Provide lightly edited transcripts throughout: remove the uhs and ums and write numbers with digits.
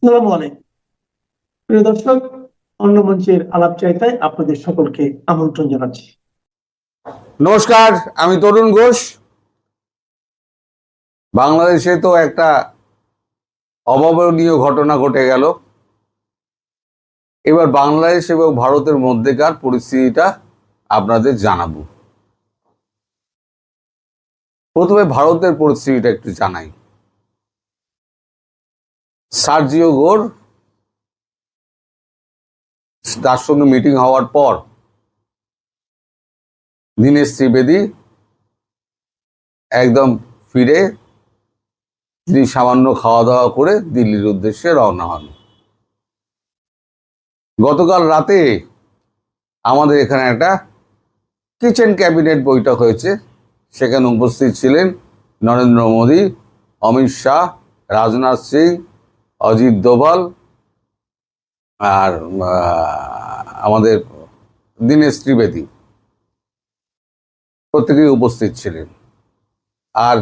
আসসালামু আলাইকুম প্রিয় দর্শক, অন্য মঞ্চের আলাপ চাইতায় আপনাদের সকলকে আমন্ত্রণ জানাচ্ছি। নমস্কার, আমি তরুণ ঘোষ। বাংলাদেশে তো একটা অভাবনীয় ঘটনা ঘটে গেল। এবার বাংলাদেশ এবং ভারতের মধ্যেকার পরিস্থিতিটা আপনাদের জানাবো। প্রথমে ভারতের পরিস্থিতিটা একটু জানাই। সার্জিও ঘোর, তার সঙ্গে মিটিং হওয়ার পর দীনেশ ত্রিবেদী একদম ফিরে তিনি সামান্য খাওয়া দাওয়া করে দিল্লির উদ্দেশ্যে রওনা হন। গতকাল রাতে আমাদের এখানে একটা কিচেন ক্যাবিনেট বৈঠক হয়েছে। সেখানে উপস্থিত ছিলেন নরেন্দ্র মোদী, অমিত শাহ, রাজনাথ সিং, অজিত দোভাল আর আমাদের দীনেশ ত্রিবেদী প্রত্যেকেই উপস্থিত ছিলেন। আর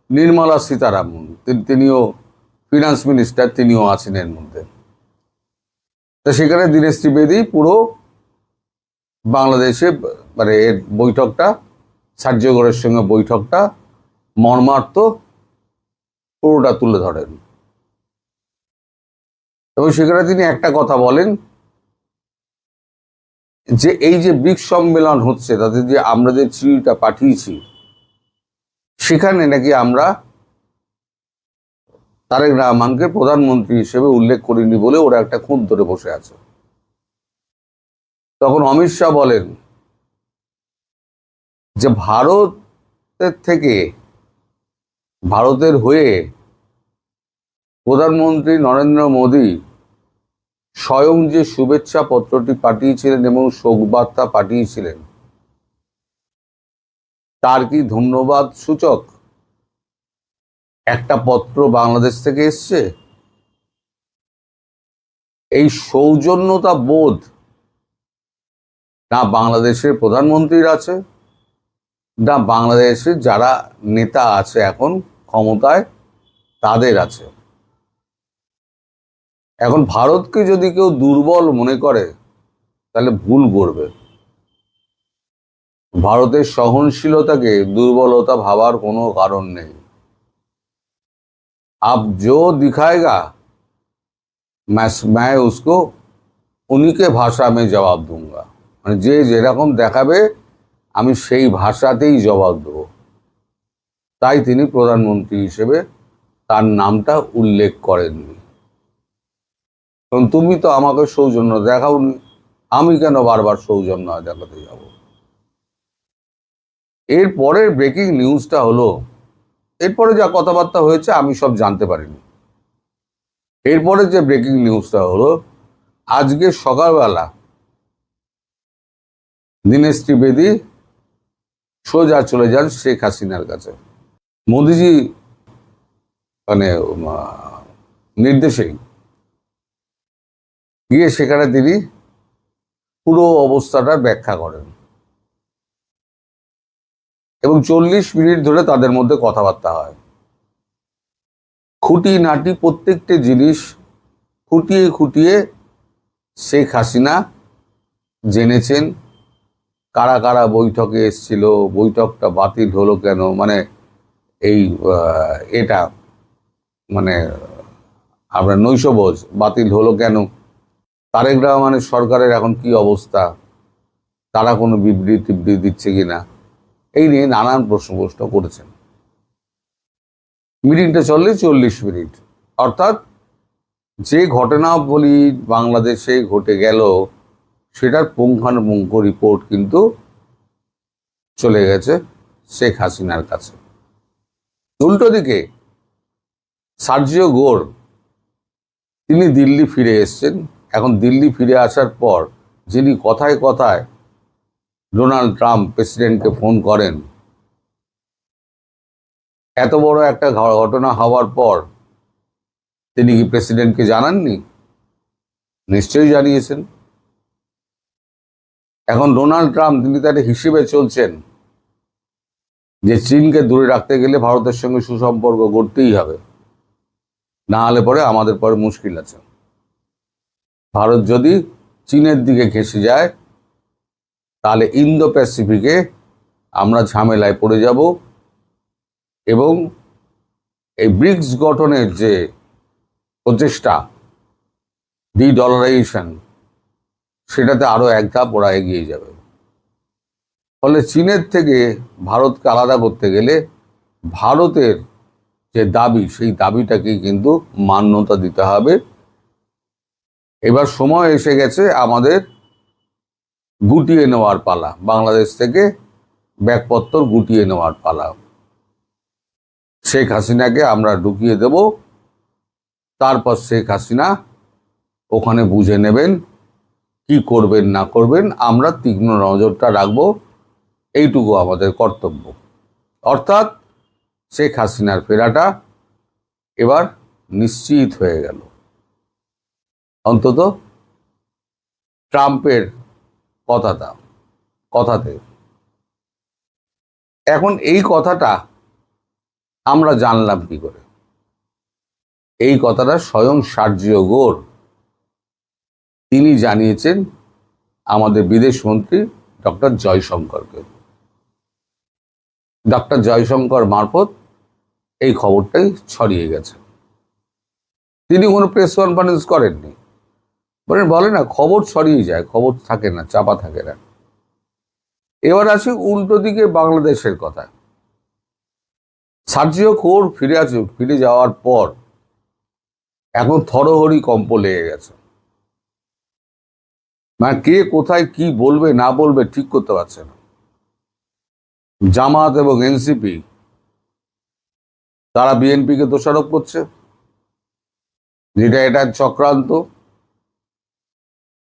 নির্মলা সীতারামন, তিনিও ফিনান্স মিনিস্টার, তিনিও আছেন এর মধ্যে। তো সেখানে দীনেশ ত্রিবেদী পুরো বাংলাদেশে মানে এর বৈঠকটা, সার্জিও ঘোরের সঙ্গে বৈঠকটা মর্মার্থ পুরোটা তুলে ধরেন। এবং সেখানে তিনি একটা কথা বলেন যে এই যে ব্রিক্স সম্মেলন হচ্ছে, তাতে যে আমরা যে চিঠিটা পাঠিয়েছি সেখানে নাকি আমরা তারেক রহমানকে প্রধানমন্ত্রী হিসেবে উল্লেখ করিনি বলে ওরা একটা খুঁত ধরে বসে আছে। তখন অমিত শাহ বলেন যে ভারতের হয়ে প্রধানমন্ত্রী নরেন্দ্র মোদী স্বয়ং যে শুভেচ্ছা পত্রটি পাঠিয়েছিলেন এবং শোকবার্তা পাঠিয়েছিলেন, তার কি ধন্যবাদ সূচক একটা পত্র বাংলাদেশ থেকে এসছে? এই সৌজন্যতা বোধ না বাংলাদেশের প্রধানমন্ত্রীর আছে, না বাংলাদেশের যারা নেতা আছে এখন ক্ষমতায় তাদের আছে। এখন ভারতকে যদি কেউ দুর্বল মনে করে তাহলে ভুল করবে। ভারতের সহনশীলতাকে দুর্বলতা ভাবার কোনো কারণ নেই। आप जो दिखाएगा मैं उसको उन्हीं के भाषा में जवाब दूंगा। মানে যে যেরকম দেখাবে আমি সেই ভাষাতেই জবাব দেব। তাই তিনি প্রধানমন্ত্রী হিসেবে তার নামটা উল্লেখ করেননি। কারণ তুমি তো আমাকে সৌজন্য দেখাওনি, আমি কেন বারবার সৌজন্য দেখাতে যাব? এর পরের ব্রেকিং নিউজটা হলো, এরপরে যা কথাবার্তা হয়েছে আমি সব জানতে পারিনি। এরপরে যে ব্রেকিং নিউজটা হলো, আজকে সকালবেলা দীনেশ ত্রিবেদী সোজা চলে যান শেখ হাসিনার কাছে। মোদিজি মানে নির্দেশেই গিয়ে সেখানে তিনি পুরো অবস্থাটার ব্যাখ্যা করেন এবং 40 মিনিট ধরে তাদের মধ্যে কথাবার্তা হয়। খুঁটিনাটি প্রত্যেকটি জিনিস খুঁটিয়ে খুঁটিয়ে শেখ হাসিনা জেনেছেন কারা কারা বৈঠকে এসেছিল, বৈঠকটা বাতিল হলো কেন, মানে এই এটা মানে আপনার নৈশভোজ বাতিল হলো কেন, তারেক রহমানের সরকারের এখন কি অবস্থা, তারা কোনো বিবৃতি দিচ্ছে কিনা, এই নিয়ে নানান প্রশ্ন করেছেন। মিটিংটা চললে 40 মিনিট, অর্থাৎ যে ঘটনাবলী বাংলাদেশে ঘটে গেল সেটার পুঙ্খানুপুঙ্খ রিপোর্ট কিন্তু চলে গেছে শেখ হাসিনার কাছে। উল্টো দিকে সার্জিও ঘোর তিনি দিল্লি ফিরে এসছেন। এখন দিল্লি ফিরে আসার পর যিনি কথায় কথায় ডোনাল্ড ট্রাম্প প্রেসিডেন্টকে ফোন করেন, এত বড় একটা ঘটনা হওয়ার পর তিনি কি প্রেসিডেন্টকে জানাননি? নিশ্চয়ই জানিয়েছেন। এখন ডোনাল্ড ট্রাম্প তিনি তার হিসেবে চলছেন যে চীনকে দূরে রাখতে গেলে ভারতের সঙ্গে সুসম্পর্ক গড়তেই হবে। না হলে পরে আমাদের পরে মুশকিল আছে। ভারত যদি চীনের দিকে ঘেঁষে যায় তাহলে ইন্দো প্যাসিফিকে আমরা ঝামেলায় পড়ে যাব, এবং এই ব্রিক্স গঠনের যে প্রচেষ্টা, ডি-ডলারাইজেশন, সেটাতে আরো এক ধাপ ওরা এগিয়ে যাবে। ফলে চীনের থেকে ভারতকে আলাদা করতে গেলে ভারতের যে দাবি, সেই দাবিটাকে কিন্তু মান্যতা দিতে হবে। এবার সময় এসে গেছে আমাদের গুটিয়ে নেওয়ার পালা, বাংলাদেশ থেকে ব্যাগপত্তর গুটিয়ে নেওয়ার পালা। শেখ হাসিনাকে আমরা ঢুকিয়ে দেব, তারপর শেখ হাসিনা ওখানে বুঝে নেবেন কি করবেন না করবেন, আমরা তীক্ষ্ণ নজরটা রাখবো, এইটুকু আমাদের কর্তব্য। অর্থাৎ শেখ হাসিনার ফেরাটা এবার নিশ্চিত হয়ে গেল, অন্তত ট্রাম্পের কথাতে। এখন এই কথাটা আমরা জানলাম কি করে? এই কথাটা স্বয়ং সার্জিও গোর তিনি জানিয়েছেন আমাদের বিদেশমন্ত্রী ডক্টর জয়শঙ্করকে। ডক্টর জয়শঙ্কর মারফত এই খবরটাই ছড়িয়ে গেছে। তিনি কোনো প্রেস কনফারেন্স করেননি, বলে না খবর ছড়িয়ে যায়, খবর থাকে না, চাপা থাকে না। এবার আসি উল্টো দিকে বাংলাদেশের কথা। সার্জিও গোর ফিরে যাওয়ার পর এখন থরহরি কম্প লেগে গেছে। মানে কে কোথায় কি বলবে না বলবে ঠিক করতে পারছে না। জামাত এবং এনসিপি তারা বিএনপিকে দোষারোপ করছে, যেটা এটা চক্রান্ত।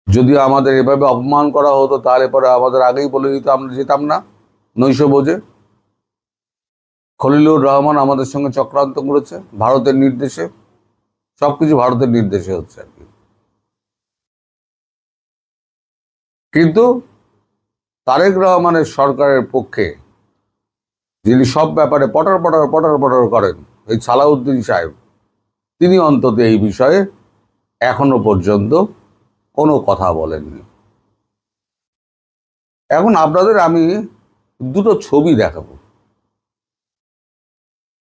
যদি আমাদের এভাবে অপমান করা হতো তাহলে পরে আমাদের আগেই বলে দিত, আমরা যেতাম না নৈশ বোঝে। খলিলুর রহমান আমাদের সঙ্গে চক্রান্ত করেছে ভারতের নির্দেশে, সবকিছু ভারতের নির্দেশে হচ্ছে আর কি। কিন্তু তারেক রহমানের সরকারের পক্ষে যিনি সব ব্যাপারে পটার পটার করেন, এই সালাউদ্দিন সাহেব, তিনি অন্তত এই বিষয়ে এখনো পর্যন্ত কোনো কথা বলেননি। এখন আপনাদের আমি দুটো ছবি দেখাবো।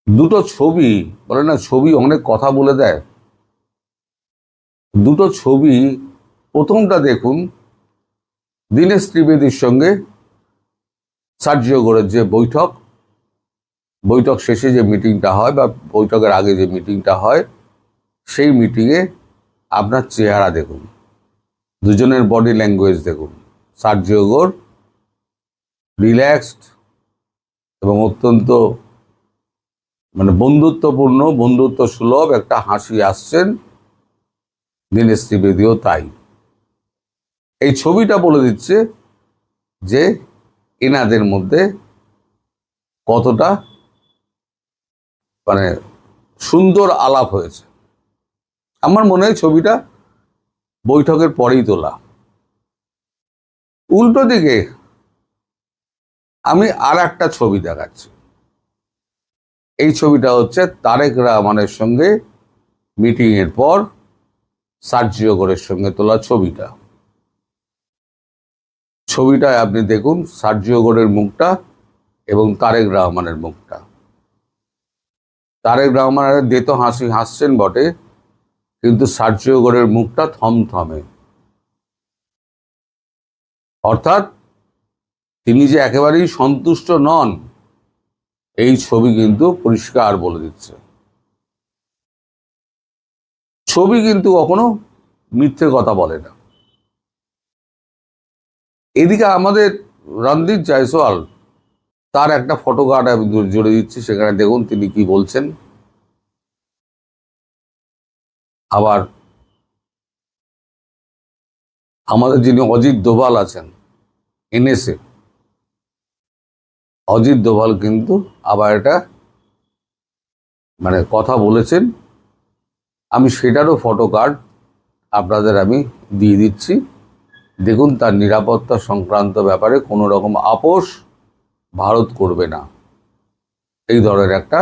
দুটো ছবি, বলে না ছবি অনেক কথা বলে দেয়। দুটো ছবি, প্রথমটা দেখুন, দীনেশ ত্রিবেদীর সঙ্গে সার্জিও গোরের যে বৈঠক শেষে যে মিটিংটা হয় বা বৈঠকের আগে যে মিটিংটা হয়, সেই মিটিংয়ে আপনার চেহারা দেখুন, দুজনের বডি ল্যাঙ্গুয়েজ দেখুন। সার্জিও গোর রিল্যাক্সড এবং অত্যন্ত বন্ধুত্ব সুলভ একটা হাসি আসছেন, দীনেশ ত্রিবেদীও তাই। এই ছবিটা বলে দিচ্ছে যে এনাদের মধ্যে কতটা সুন্দর আলাপ হয়েছে। আমার মনে হয় ছবিটা বৈঠকের পরেই তোলা। উল্টো দিকে আমি আর একটা ছবি দেখাচ্ছি। এই ছবিটা হচ্ছে তারেক রহমানের সঙ্গে মিটিং এর পর সার্জিও গোরের সঙ্গে তোলা ছবিটায় আপনি দেখুন সার্জিও গোরের মুখটা এবং তারেক রহমানের মুখটা। তারেক রহমানের দেতো হাসি হাসছেন বটে, কিন্তু সার্জিও গোরের মুখটা থমথমে। অর্থাৎ তিনি যে একেবারেই সন্তুষ্ট নন, এই ছবি কিন্তু পরিষ্কার বলে দিচ্ছে। ছবি কিন্তু কখনো মিথ্যে কথা বলে না। এদিকে আমাদের রণদীপ জয়সওয়াল, তার একটা ফটো কার্ড আমি জুড়ে দিচ্ছি, সেখানে দেখুন তিনি কি বলছেন। আবার আমাদের যিনি অজিত দোভাল আছেন এনএসএ, অজিত দোভাল কিন্তু আবার এটা কথা বলেছেন। আমি সেটারও ফটো কার্ড আপনাদের আমি দিয়ে দিচ্ছি। দেখুন, তার নিরাপত্তা সংক্রান্ত ব্যাপারে কোনো রকম আপোষ ভারত করবে না, এই ধরনের একটা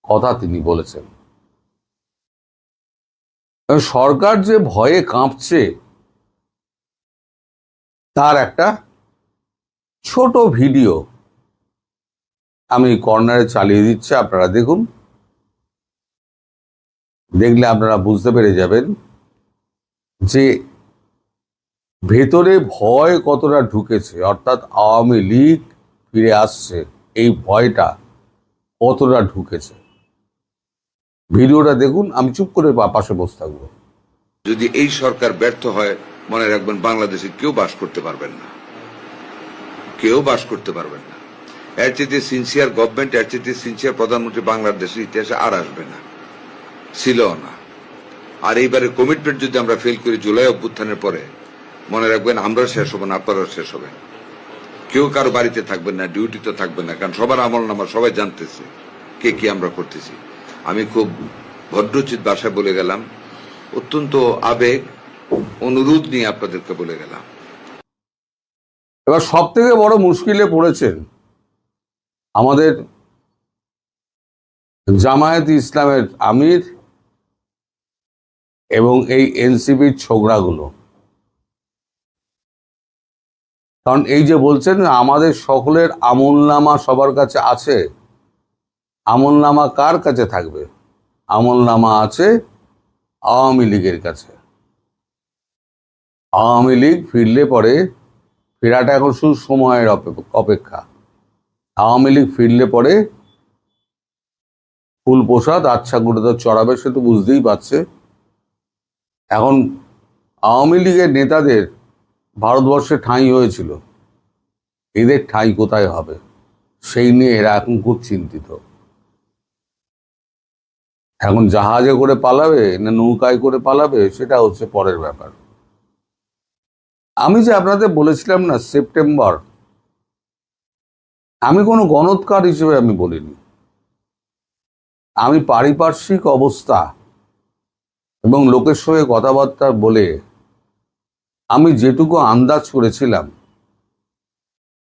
কথা তিনি বলেছেন। সরকার যে ভয়ে কাঁপছে তার একটা ছোট ভিডিও আমি কর্নারে চালিয়ে দিচ্ছি, আপনারা দেখুন। দেখলে আপনারা বুঝতে পেরে যাবেন যে ভেতরে ভয় কতটা ঢুকেছে, অর্থাৎ আওয়ামী লীগ ফিরে আসছে এই ভয়টা কতটা ঢুকেছে। ভিডিওটা দেখুন, আমি চুপ করে পাশে বসে থাকবো। যদি এই সরকার ব্যর্থ হয়, মনে রাখবেন বাংলাদেশে কেউ বাস করতে পারবেন না, কেউ বাস করতে পারবেন না। এর চেয়ে সিনসিয়ার গভর্নমেন্ট, এর চেয়ে সিনসিয়ার প্রধানমন্ত্রী বাংলাদেশের ইতিহাসে আর আসবে না, ছিল না। আর এইবারে কমিটমেন্ট যদি আমরা ফেল করি জুলাই অভ্যুত্থানের পরে, মনে রাখবেন আমরা শেষ হব না, আপনারাও শেষ হবেন। কেউ কারো বাড়িতে থাকবেন না, ডিউটিতে থাকবেন না, কারণ সবার আমল নামা সবাই জানতেছে কে কি আমরা করতেছি। আমি খুব ভদ্রোচিত ভাষায় বলে গেলাম, অত্যন্ত আবেগ অনুরোধ নিয়ে আপনাদেরকে বলে গেলাম। এবার সব থেকে বড় মুশকিলে পড়েছেন আমাদের জামায়াত ইসলামের আমির এবং এই এনসিপির ছোকরাগুলো। কারণ এই যে বলছেন আমাদের সকলের আমলনামা সবার কাছে আছে, আমলনামা কার কাছে থাকবে? আমলনামা আছে আওয়ামী লীগের কাছে। আওয়ামী লীগ ফিরলে পরে, ফেরাটা এখন শুধু সময়ের অপেক্ষা। আওয়ামী লীগ ফিরলে পরে ফুল প্রসাদ আচ্ছা করে তো চড়াবে, সে তো বুঝতেই পারছে। এখন আওয়ামী লীগের নেতাদের ভারতবর্ষে ঠাঁই হয়েছিল, এদের ঠাঁই কোথায় হবে সেই নিয়ে এরা এখন খুব চিন্তিত। এখন জাহাজে করে পালাবে না নৌকায় করে পালাবে সেটা হচ্ছে পরের ব্যাপার। আমি যে আপনাদের বলেছিলাম না সেপ্টেম্বর, আমি কোনো গণৎকার হিসেবে আমি বলিনি, আমি পারিপার্শ্বিক অবস্থা এবং লোকের সঙ্গে কথাবার্তা বলে আমি যেটুকু আন্দাজ করেছিলাম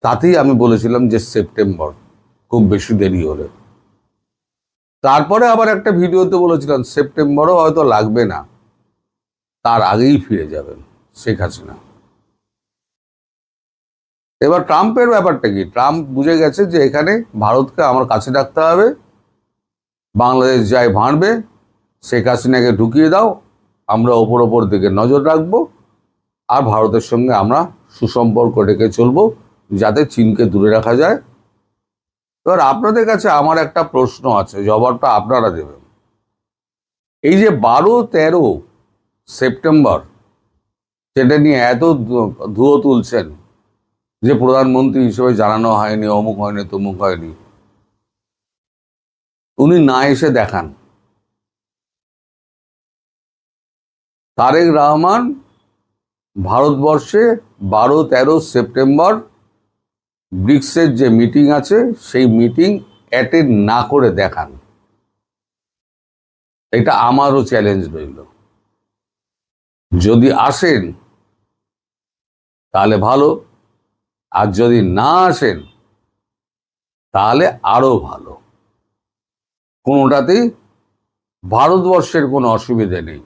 তাতেই আমি বলেছিলাম যে সেপ্টেম্বর, খুব বেশি দেরি হলে। তারপরে আবার একটা ভিডিওতে বলেছিলাম সেপ্টেম্বরও হয়তো লাগবে না, তার আগেই ফিরে যাবেন শেখ হাসিনা। এবার ট্রাম্পের ব্যাপারটা কি? ট্রাম্প বুঝে গেছে যে এখানে ভারতকে আমার কাছে রাখতে হবে, বাংলাদেশ যাই ভাঁড়বে, শেখ হাসিনাকে ঢুকিয়ে দাও, আমরা ওপর দিকে নজর রাখবো, আর ভারতের সঙ্গে আমরা সুসম্পর্ক রেখে চলবো যাতে চীনকে দূরে রাখা যায়। এবার আপনাদের কাছে আমার একটা প্রশ্ন আছে, জবাবটা আপনারা দেবেন। এই যে 12-13 সেপ্টেম্বর সেটা নিয়ে এত ধুয়ো তুলছেন যে প্রধানমন্ত্রী হিসেবে জানানো হয়নি, অমুক হয়নি, তমুক হয়নি, উনি না এসে দেখান। তারেক রহমান ভারতবর্ষে 12-13 সেপ্টেম্বর ব্রিক্সের যে মিটিং আছে সেই মিটিং অ্যাটেন্ড না করে দেখান। এটা আমারও চ্যালেঞ্জ রইল। যদি আসেন তাহলে ভালো, আর যদি না আসেন তাহলে আরো ভালো। কোনোটাতেই ভারতবর্ষের কোনো অসুবিধে নেই,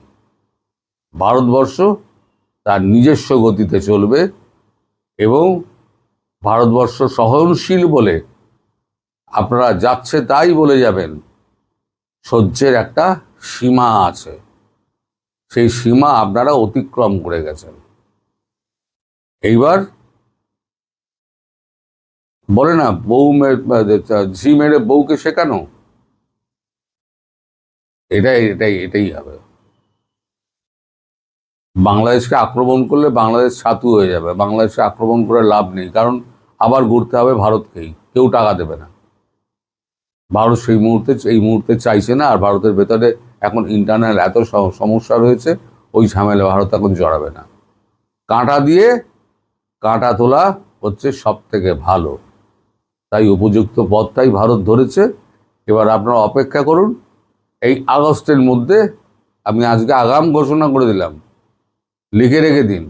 ভারতবর্ষ তার নিজস্ব গতিতে চলবে এবং ভারতবর্ষ সহনশীল বলে আপনারা যাচ্ছে তাই বলে যাবেন, সহ্যের একটা সীমা আছে, সেই সীমা আপনারা অতিক্রম করে গেছেন। এইবার বলে না ঝি মেরে বউকে শেখানো, এটাই হবে। বাংলাদেশকে আক্রমণ করলে বাংলাদেশ ছাতু হয়ে যাবে, বাংলাদেশকে আক্রমণ করে লাভ নেই, কারণ আবার ঘুরতে হবে ভারতকেই, কেউ টাকা দেবে না। ভারত এই মুহূর্তে চাইছে না, আর ভারতের ভেতরে এখন ইন্টারনাল এত সমস্যা রয়েছে, ওই ঝামেলা ভারত এখন জড়াবে না। কাঁটা দিয়ে কাঁটা তোলা হচ্ছে সব থেকে ভালো, তাই উপযুক্ত পথটাই ভারত ধরেছে। এবার আপনারা অপেক্ষা করুন, এই আগস্টের মধ্যে, আমি আজকে আগাম ঘোষণা করে দিলাম, লিখে রেখে দিন,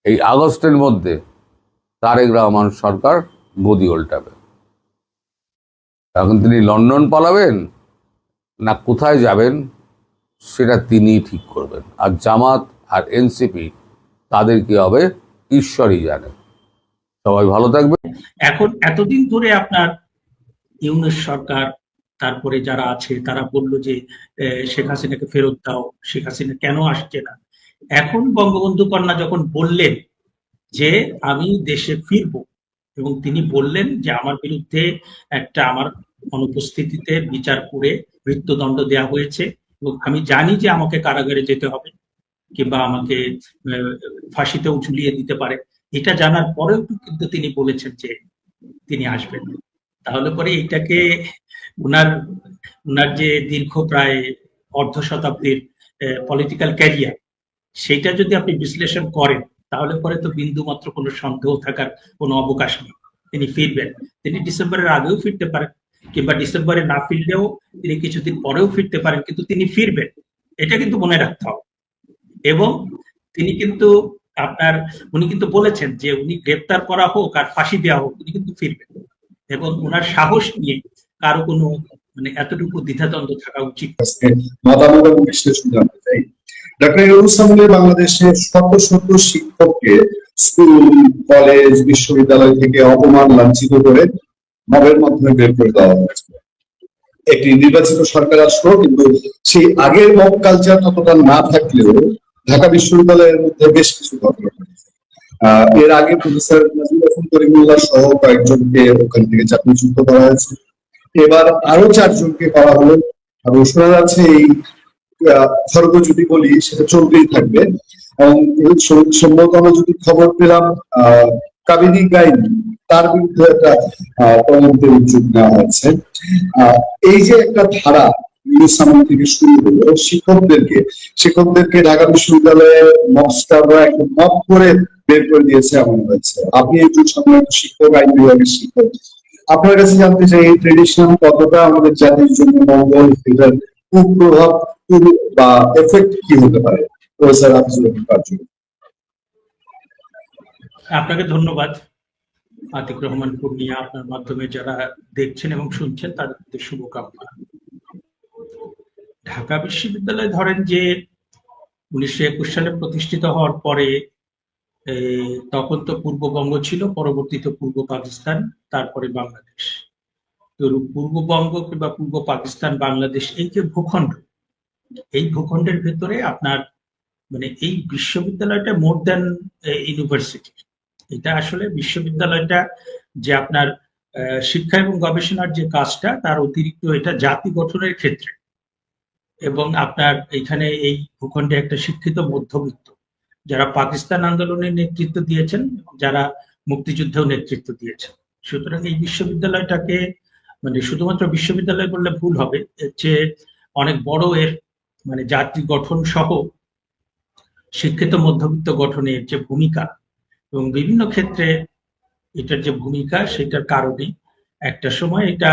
এই আগস্টের মধ্যে তারেক রহমান সরকার গদি উল্টাবে। এখন তিনি লন্ডন পালাবেন না কোথায় যাবেন সেটা তিনিই ঠিক করবেন। আর জামাত আর এনসিপি তাদের কি হবে ঈশ্বরই জানে। সবাই ভালো থাকবে। এখন এতদিন ধরে আপনার ইউনূস সরকার, তারপরে যারা আছে তারা বলল যে শেখ হাসিনাকে ফেরত দাও, শেখ হাসিনা কেন আসছে না। এখন বঙ্গবন্ধু কন্যা যখন বললেন যে আমি দেশে ফিরব, এবং তিনি বললেন যে আমার বিরুদ্ধে আমার অনুপস্থিতিতে বিচার করে মৃত্যুদণ্ড দেওয়া হয়েছে, এবং আমি জানি যে আমাকে কারাগারে যেতে হবে কিংবা আমাকে ফাঁসিতেও ঝুলিয়ে দিতে পারে। এটা জানার পরেও কিন্তু তিনি বলেছেন যে তিনি আসবেন। তাহলে পরে এটাকে উনার উনার যে দীর্ঘ প্রায় অর্ধ শতাব্দীর পলিটিক্যাল ক্যারিয়ার, সেটা যদি আপনি বিশ্লেষণ করেন তাহলে পরে তো বিন্দু মাত্র কোনো সন্দেহ থাকার কোনো অবকাশ নেই। তিনি ফিরবেন। তিনি ডিসেম্বরের আগেও ফিরতে পারেন, কিংবা ডিসেম্বরে না ফিরলেও তিনি কিছুদিন পরেও ফিরতে পারেন, কিন্তু তিনি ফিরবেন, এটা কিন্তু মনে রাখতে হবে। এবং তিনি কিন্তু উনি কিন্তু বলেছেন যে উনি গ্রেপ্তার করা হোক আর ফাঁসি দেওয়া হোক, উনি কিন্তু ফিরবেন। এবং ওনার সাহস নিয়ে কারো কোনো এতটুকু দ্বিধাদ্বন্দ্ব থাকা উচিত। মতামত এবং বিশ্লেষণ জানতে চাই। ডক্টর ইউনূস আমলে বাংলাদেশের শত শত শিক্ষককে স্কুল, কলেজ, বিশ্ববিদ্যালয় থেকে অপমান, লাঞ্ছিত করে মবের মাধ্যমে বের করে দেওয়া হয়েছে। একটি নির্বাচিত সরকার আসলো, কিন্তু সেই আগের মব কালচার ততটা না থাকলেও ঢাকা বিশ্ববিদ্যালয়ের মধ্যে বেশ কিছু ঘটনা ঘটেছে। এর আগে প্রফেসর নাজির হাসান করিমুল্লাহ সহ কয়েকজনকে ওখান থেকে চাকরিচ্যুত করা হয়েছে। এবার আরো 4 জনকে করা হলো, এবং শোনা যাচ্ছে এই খর্গ যদি বলি সেটা চলতেই থাকবে। এবং সম্ভবত আমরা যদি খবর পেলাম কাবেরী গাইন, তার বিরুদ্ধে একটা তদন্তের উদ্যোগ নেওয়া হয়েছে। এই যে একটা ধারা ইউনূস আমল থেকে শুরু হলো, শিক্ষকদেরকে ঢাকা বিশ্ববিদ্যালয়ে মবস্টাররা একদম মব করে বের করে দিয়েছে এমন হয়েছে। আপনি একজন সম্মানিত শিক্ষক, আইন বিভাগের শিক্ষক, আপনার কাছে জানতে চাই এই ট্রেডিশন কতটা আমাদের জাতির জন্য মঙ্গল, এটার কুপ্রভাব বা এফেক্ট কি হতে পারে? প্রফেসর হাফিজুর রহমান কার্য। আপনাকে ধন্যবাদ আতিক রহমান পূর্ণিয়া। আপনার মাধ্যমে যারা দেখছেন এবং শুনছেন তাদের শুভকামনা। ঢাকা বিশ্ববিদ্যালয় ধরেন যে 1921 সালে প্রতিষ্ঠিত হওয়ার পরে তখন তো পূর্ববঙ্গ ছিল, পরবর্তীতে পূর্ব পাকিস্তান, তারপরে বাংলাদেশ। তো পূর্ববঙ্গ কিংবা পূর্ব পাকিস্তান, বাংলাদেশ, এই যে ভূখণ্ড, এই ভূখণ্ডের ভেতরে আপনার এই বিশ্ববিদ্যালয়টা মোর দ্যান ইউনিভার্সিটি। এটা আসলে বিশ্ববিদ্যালয়টা যে আপনার শিক্ষা এবং গবেষণার যে কাজটা, তার অতিরিক্ত এটা জাতি গঠনের ক্ষেত্রে। এবং আপনার এখানে এই ভূখণ্ডে একটা শিক্ষিত মধ্যবিত্ত, যারা পাকিস্তান আন্দোলনের নেতৃত্ব দিয়েছেন, যারা মুক্তিযুদ্ধেও নেতৃত্ব দিয়েছেন। সুতরাং এই বিশ্ববিদ্যালয়টাকে শুধুমাত্র বিশ্ববিদ্যালয় বললে ভুল হবে, এর চেয়ে অনেক বড় এর জাতি গঠন সহ শিক্ষিত মধ্যবিত্ত গঠনের যে ভূমিকা, এবং বিভিন্ন ক্ষেত্রে এটার যে ভূমিকা, সেটার কারণে একটা সময় এটা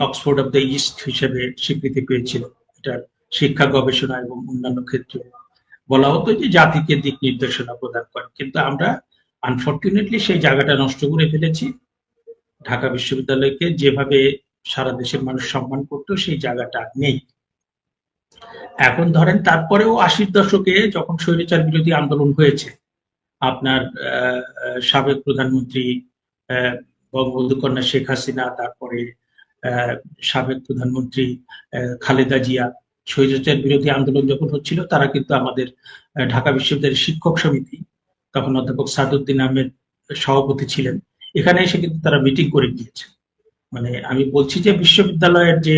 অক্সফোর্ড অফ দ্য ইস্ট হিসেবে স্বীকৃতি পেয়েছিল। এটার শিক্ষা, গবেষণা এবং অন্যান্য ক্ষেত্রে বলা হতো যে জাতিকে দিক নির্দেশনা প্রদান করে। কিন্তু আমরা আনফর্চুনেটলি সেই জায়গাটা নষ্ট করে ফেলেছি। ঢাকা বিশ্ববিদ্যালয়কে যেভাবে সারা দেশের মানুষ সম্মান করতো, সেই জায়গাটা নেই এখন। ধরেন তারপরেও 80-র দশকে যখন স্বৈরাচার বিরোধী আন্দোলন হয়েছে, আপনার সাবেক প্রধানমন্ত্রী বঙ্গবন্ধু কন্যা শেখ হাসিনা, তারপরে সাবেক প্রধানমন্ত্রী খালেদা জিয়া, স্বৈরাচার বিরোধী আন্দোলন যখন হচ্ছিল, তারা কিন্তু আমাদের ঢাকা বিশ্ববিদ্যালয়ের শিক্ষক সমিতি, তখন অধ্যাপক সাদউদ্দিন আহমেদ সভাপতি ছিলেন, এখানে এসে কিন্তু তারা মিটিং করে গিয়েছে। আমি বলছি যে বিশ্ববিদ্যালয়ের যে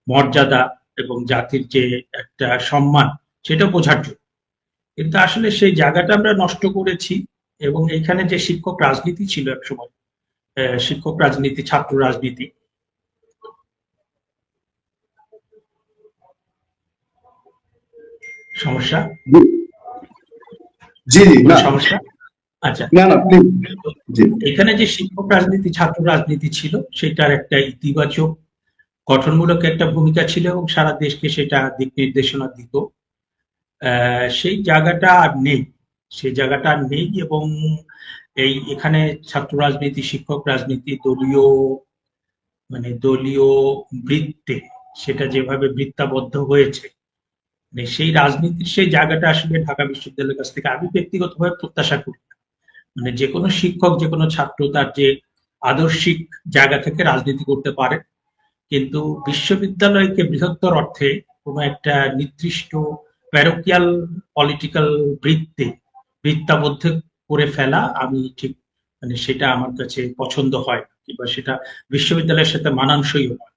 মর্যাদা এবং জাতির যে একটা সম্মান, সেটা বোঝার জন্য। কিন্তু আসলে সেই জায়গাটা আমরা নষ্ট করেছি। এবং এখানে যে শিক্ষক রাজনীতি ছিল এক সময়, শিক্ষক রাজনীতি, ছাত্র রাজনীতি, সমস্যা জি না সমস্যা আচ্ছা, না না এখানে যে শিক্ষক রাজনীতি, ছাত্র রাজনীতি ছিল, সেটার একটা ইতিবাচক গঠনমূলক একটা ভূমিকা ছিল এবং সারা দেশকে সেটা দিক নির্দেশনা দিত। সেই জায়গাটা আর নেই, সেই জায়গাটা আর নেই। এবং এখানে ছাত্র রাজনীতি, শিক্ষক রাজনীতি দলীয় বৃত্তে সেটা যেভাবে বৃত্তাবদ্ধ হয়েছে, মানে সেই রাজনীতির সেই জায়গাটা আসলে ঢাকা বিশ্ববিদ্যালয়ের কাছ থেকে আমি ব্যক্তিগতভাবে প্রত্যাশা করি না। মানে যে কোনো শিক্ষক, যে কোনো ছাত্র তার যে আদর্শিক জায়গা থেকে রাজনীতি করতে পারে, কিন্তু বিশ্ববিদ্যালয়কে বৃহত্তর অর্থে কোনো একটা নির্দিষ্ট প্যারোকিয়াল পলিটিক্যাল বৃত্তাবদ্ধ করে ফেলা আমি ঠিক মানে সেটা আমার কাছে পছন্দ হয় না, কিংবা সেটা বিশ্ববিদ্যালয়ের সাথে মানানসইও নয়।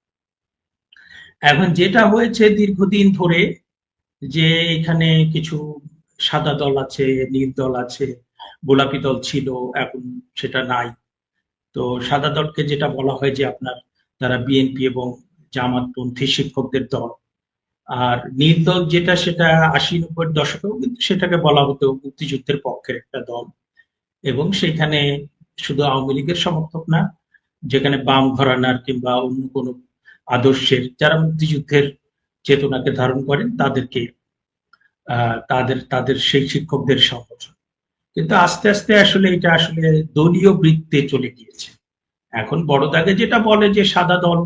এখন যেটা হয়েছে দীর্ঘদিন ধরে, যে এখানে কিছু সাদা দল আছে, নীল দল আছে, গোলাপি দল ছিল, এখন সেটা নাই। তো সাদা দলকে যেটা বলা হয় যে আপনার তারা বিএনপি এবং জামাতপন্থী শিক্ষকদের দল, আর নীল দল যেটা সেটা ৮০-৯০ দশকেও কিন্তু সেটাকে বলা হতো মুক্তিযুদ্ধের পক্ষের একটা দল। এবং সেখানে শুধু আওয়ামী লীগের সমর্থক না, যেখানে বাম ঘরানার কিংবা অন্য কোনো আদর্শের যারা মুক্তিযুদ্ধের চেতনাকে ধারণ করেন তাদেরকে তাদের তাদের সেই শিক্ষকদের সংগঠন। কিন্তু আস্তে আস্তে আসলে এটা আসলে দলীয় বৃত্তে চলে গিয়েছে। এখন বড় দাগে যেটা বলে যে সাদা দল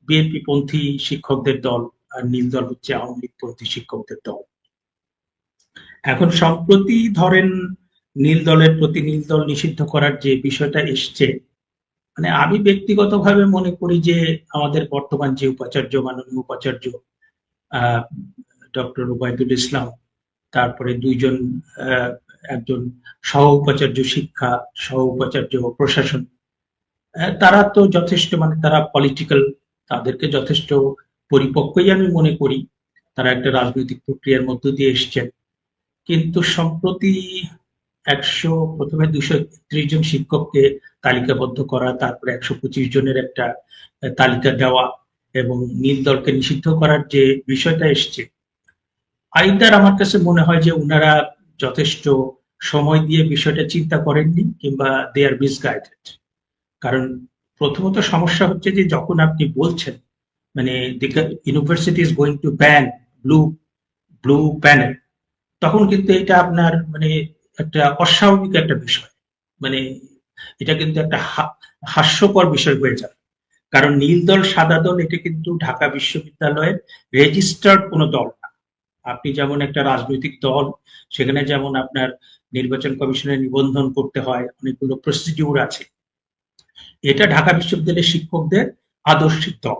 বিএনপি পন্থী শিক্ষকদের দল, আর নীল দল হচ্ছে আওয়ামী লীগ পন্থী শিক্ষকদের দল। এখন সম্প্রতি ধরেন নীল দলের প্রতি নীল দল নিষিদ্ধ করার যে বিষয়টা এসছে, মানে আমি ব্যক্তিগতভাবে মনে করি যে আমাদের বর্তমান যে উপাচার্য, মাননীয় উপাচার্য ডক্টর ওবায়দুল ইসলাম, তারপরে দুইজন একজন সহ উপাচার্য শিক্ষা, সহ উপাচার্য প্রশাসন, তারা তো যথেষ্ট মানে তারা পলিটিক্যাল, তাদেরকে যথেষ্ট পরিপক্কই আমি মনে করি। তারা একটা রাজনৈতিক প্রক্রিয়ার মধ্য দিয়ে এসছেন। কিন্তু সম্প্রতি প্রথমে 231 জন শিক্ষককে তালিকাবদ্ধ করা, তারপরে 125 জনের একটা তালিকা দেওয়া এবং নীল দলকে নিষিদ্ধ করার যে বিষয়টা এসছে, আইদার আমার কাছে মনে হয় যে উনারা যথেষ্ট সময় দিয়ে বিষয়টা চিন্তা করেননি, কিংবা দে আর মিসগাইডেড। কারণ প্রথমত সমস্যা হচ্ছে যে যখন আপনি বলছেন মানে university is going to ban blue panel, তখন কিন্তু এটা আপনার মানে একটা অস্বাভাবিক একটা বিষয়, মানে এটা কিন্তু একটা হাস্যকর বিষয় হয়ে যাবে। কারণ নীল দল সাদা দল এটা কিন্তু ঢাকা বিশ্ববিদ্যালয়ের রেজিস্টার্ড কোনো দল না। আপনি যেমন একটা রাজনৈতিক দল, সেখানে যেমন আপনার নির্বাচন কমিশনে নিবন্ধন করতে হয়, অনেকগুলো প্রসিডিউর আছে, এটা ঢাকা বিশ্ববিদ্যালয়ের শিক্ষকদের আদর্শিক দল।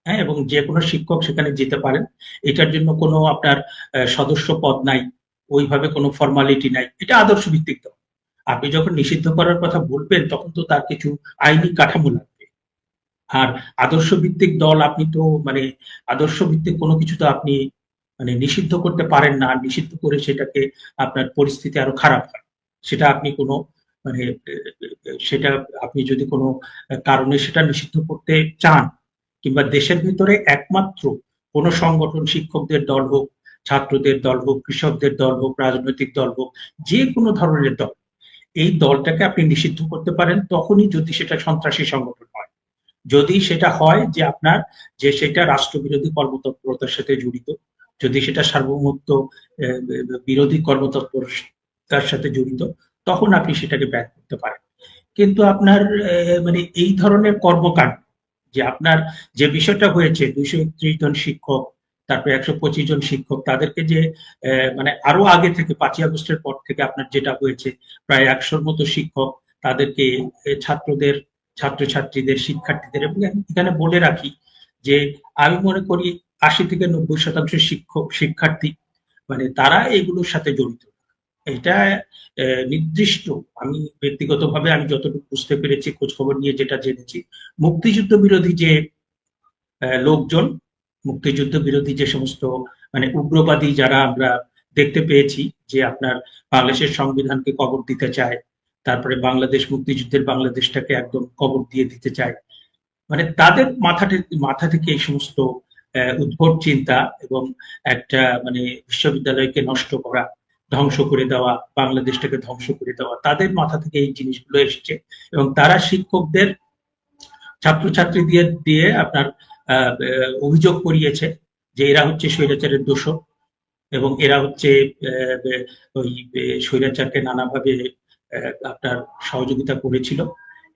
হ্যাঁ, এবং যে কোনো শিক্ষক সেখানে যেতে পারেন, এটার জন্য কোনো আপনার সদস্য পদ নাই, ওইভাবে কোনো ফর্মালিটি নাই, এটা আদর্শ ভিত্তিক দল। আপনি যখন নিষিদ্ধ করার কথা বলবেন তখন তো তার কিছু আইনি কাঠামো লাগবে। আর আদর্শ ভিত্তিক দল আপনি তো মানে আদর্শ ভিত্তিক কোনো কিছু তো আপনি মানে নিষিদ্ধ করতে পারেন না। নিষিদ্ধ করে সেটাকে আপনার পরিস্থিতি আরো খারাপ হয়। সেটা আপনি কোনো মানে সেটা আপনি যদি কোনো কারণে সেটা নিষিদ্ধ করতে চান, কিংবা দেশের ভিতরে একমাত্র কোনো সংগঠন, শিক্ষকদের দল হোক, ছাত্রদের দল হোক, কৃষকদের দল হোক, রাজনৈতিক দল হোক, যে কোনো ধরনের দল, এই দলটাকে আপনি নিষিদ্ধ করতে পারেন তখনই যদি সেটা সন্ত্রাসী সংগঠন হয়। যদি সেটা হয় যে আপনার যে সেটা রাষ্ট্রবিরোধী কর্মতৎপরতার সাথে জড়িত, যদি সেটা সার্বভৌমত্ব বিরোধী কর্মতৎপরতার সাথে জড়িত, তখন আপনি সেটাকে ব্যান করতে পারেন। কিন্তু আপনার মানে এই ধরনের কর্মকাণ্ড, যে আপনার যে বিষয়টা হয়েছে 231 জন শিক্ষক, তারপরে 125 জন শিক্ষক, তাদেরকে যে মানে আরো আগে থেকে 5ই আগস্টের পর থেকে আপনার যেটা হয়েছে প্রায় 100-র মতো শিক্ষক, তাদেরকে ছাত্রদের, ছাত্রছাত্রীদের, শিক্ষার্থীদের, এবং এখানে বলে রাখি যে আমি মনে করি 80-90% শিক্ষার্থী মানে তারা এগুলোর সাথে জড়িত। এটা নির্দিষ্ট, আমি ব্যক্তিগতভাবে আমি যতটুকু বুঝতে পেরেছি, খোঁজ খবর নিয়ে যেটা জেনেছি, মুক্তিযুদ্ধ বিরোধী যে লোকজন, মুক্তিযুদ্ধ বিরোধী যে সমস্ত মানে উগ্রবাদী যারা আমরা দেখতে পেয়েছি, যে আপনার বাংলাদেশের সংবিধানকে কবর দিতে চায়, তারপরে বাংলাদেশ মুক্তিযুদ্ধের বাংলাদেশটাকে একদম কবর দিয়ে দিতে চায়, মানে তাদের মাথা থেকে এই সমস্ত উদ্ভট চিন্তা এবং একটা মানে বিশ্ববিদ্যালয়কে নষ্ট করা, ধ্বংস করে দেওয়া, বাংলাদেশটাকে ধ্বংস করে দেওয়া, তাদের মাথা থেকে এই জিনিসগুলো এসছে। এবং তারা শিক্ষকদের, ছাত্রছাত্রী দিয়ে দিয়ে আপনার অভিযোগ করিয়েছে যে এরা হচ্ছে স্বৈরাচারের দোষর, এবং এরা হচ্ছে ওই স্বৈরাচারকে নানাভাবে আপনার সহযোগিতা করেছিল।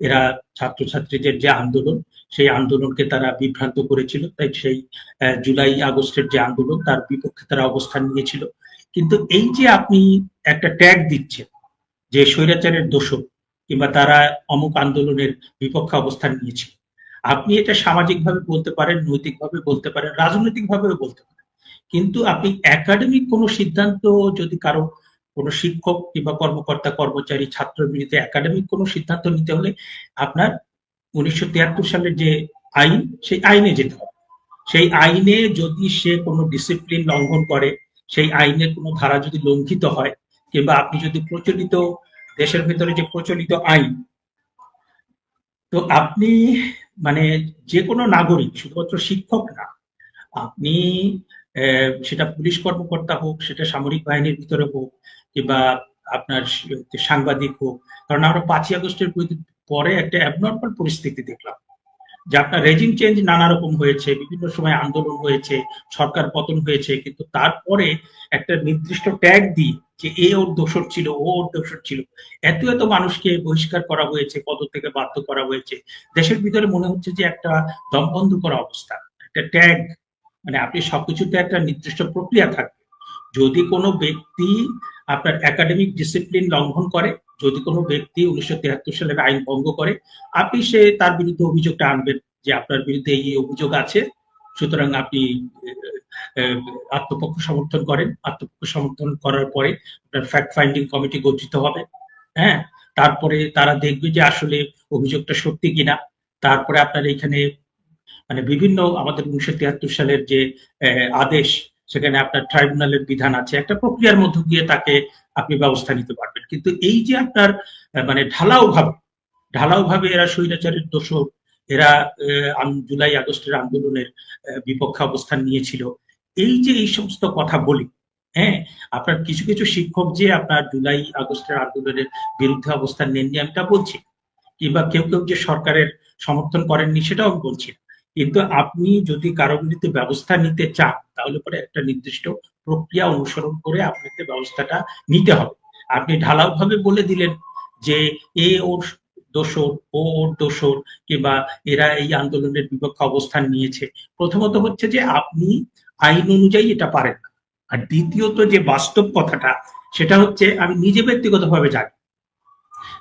এরা ছাত্রছাত্রীদের যে আন্দোলন, সেই আন্দোলনকে তারা বিভ্রান্ত করেছিল, তাই সেই জুলাই আগস্টের যে আন্দোলন তার বিপক্ষে তারা অবস্থান নিয়েছিল। কিন্তু এই যে আপনি একটা ট্যাগ দিচ্ছেন যে স্বৈরাচারের দোষর কিংবা তারা অমুক আন্দোলনের বিপক্ষে অবস্থান নিয়েছিল, আপনি এটা সামাজিকভাবে বলতে পারেন, নৈতিকভাবে বলতে পারেন, রাজনৈতিকভাবেও বলতে পারেন, কিন্তু আপনি একাডেমিক কোনো সিদ্ধান্ত যদি কারো কোনো শিক্ষক কিংবা কর্মকর্তা কর্মচারী ছাত্রের বিরুদ্ধে একাডেমিক কোনো সিদ্ধান্ত নিতে হলে আপনার 1973 সালের যে আইন, সেই আইনে যেতে হবে। সেই আইনে যদি সে কোনো ডিসিপ্লিন লঙ্ঘন করে, সেই আইনের কোনো ধারা যদি লঙ্ঘিত হয়, কিংবা আপনি যদি প্রচলিত দেশের ভেতরে যে প্রচলিত আইন, তো আপনি মানে যে কোনো নাগরিক, শুধুমাত্র শিক্ষক না, আপনি সেটা পুলিশ কর্মকর্তা হোক, সেটা সামরিক বাহিনীর ভিতরে হোক, কিংবা আপনার সাংবাদিক হোক, কারণ আমরা 5ই আগস্টের পরে একটা অ্যাবনর্মাল পরিস্থিতি দেখলাম যে আপনার রেজিম চেঞ্জ নানা রকম হয়েছে, বিভিন্ন সময় আন্দোলন হয়েছে, সরকার পতন হয়েছে, কিন্তু তারপরে একটা নির্দিষ্ট ট্যাগ দিয়ে যে এ ওর দোষর ছিল, ও ওর দোষর ছিল, এত এত মানুষকে বহিষ্কার করা হয়েছে, পদ থেকে বাধ্য করা হয়েছে, দেশের ভিতরে মনে হচ্ছে যে একটা দম বন্ধ করা অবস্থা, একটা ট্যাগ, মানে আপনি সবকিছুতে একটা নির্দিষ্ট প্রক্রিয়া থাকবে। যদি কোনো ব্যক্তি আপনার একাডেমিক ডিসিপ্লিন লঙ্ঘন করে, যদি কোনো ব্যক্তি 1973 সালের আইন ভঙ্গ করে, আপনি তার বিরুদ্ধে অভিযোগটা আনবেন যে আপনার বিরুদ্ধে এই অভিযোগ আছে, সুতরাং আপনি আত্মপক্ষ সমর্থন করেন। আত্মপক্ষ সমর্থন করার পরে আপনার ফ্যাক্ট ফাইন্ডিং কমিটি গঠিত হবে। হ্যাঁ, তারপরে তারা দেখবে যে আসলে অভিযোগটা সত্যি কিনা। তারপরে আপনার এখানে মানে বিভিন্ন আমাদের 1973 সালের যে আদেশ, সেখানে আপনার ট্রাইব্যুনালের বিধান আছে, একটা প্রক্রিয়ার মধ্য দিয়ে তাকে আপনি ব্যবস্থা নিতে পারবেন। কিন্তু এই যে আপনার মানে ঢালাও ভাবে এরা স্বৈরাচারের দোষর, এরা জুলাই আগস্টের আন্দোলনের বিপক্ষে অবস্থান নিয়েছিল, এই যে এই সমস্ত কথা বলি, হ্যাঁ, আপনার কিছু কিছু শিক্ষক যে আপনার জুলাই আগস্টের আন্দোলনের বিরুদ্ধে অবস্থান নেননি আমি তা বলছি, কিংবা কেউ কেউ যে সরকারের সমর্থন করেননি সেটাও আমি বলছি না। কিন্তু আপনি যদি কারো বিরুদ্ধে ব্যবস্থা নিতে চান, তাহলে পরে একটা নির্দিষ্ট প্রক্রিয়া অনুসরণ করে আপনাকে ব্যবস্থাটা নিতে হবে। আপনি ঢালাও ভাবে বলে দিলেন যে এ ওর দোষর, ও ওর দোষর, কিংবা এরা এই আন্দোলনের বিপক্ষে অবস্থান নিয়েছে। প্রথমত হচ্ছে যে আপনি আইন অনুযায়ী এটা পারেন না, আর দ্বিতীয়ত যে বাস্তব কথাটা, সেটা হচ্ছে আমি নিজে ব্যক্তিগতভাবে জানি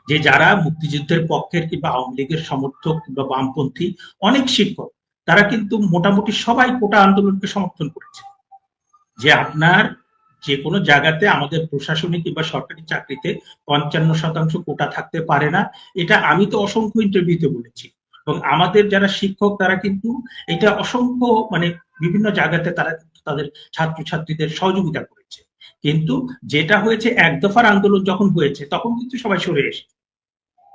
যে যারা মুক্তিযুদ্ধের পক্ষের কিংবা আওয়ামী লীগের সমর্থক কিংবা বামপন্থী অনেক শিক্ষক, তারা কিন্তু মোটামুটি সবাই কোটা আন্দোলনকে সমর্থন করেছে। যে আপনার যে কোনো জায়গাতে আমাদের প্রশাসনিক কিংবা সরকারি চাকরিতে 55% কোটা থাকতে পারে না, এটা আমি তো অসংখ্য ইন্টারভিউতে বলেছি। এবং আমাদের যারা শিক্ষক তারা কিন্তু এটা অসংখ্য মানে বিভিন্ন জায়গাতে তারা তাদের ছাত্রছাত্রীদের সহযোগিতা করেছে। কিন্তু যেটা হয়েছে, এক দফার আন্দোলন যখন হয়েছে তখন কিন্তু সবাই সরে এসেছে,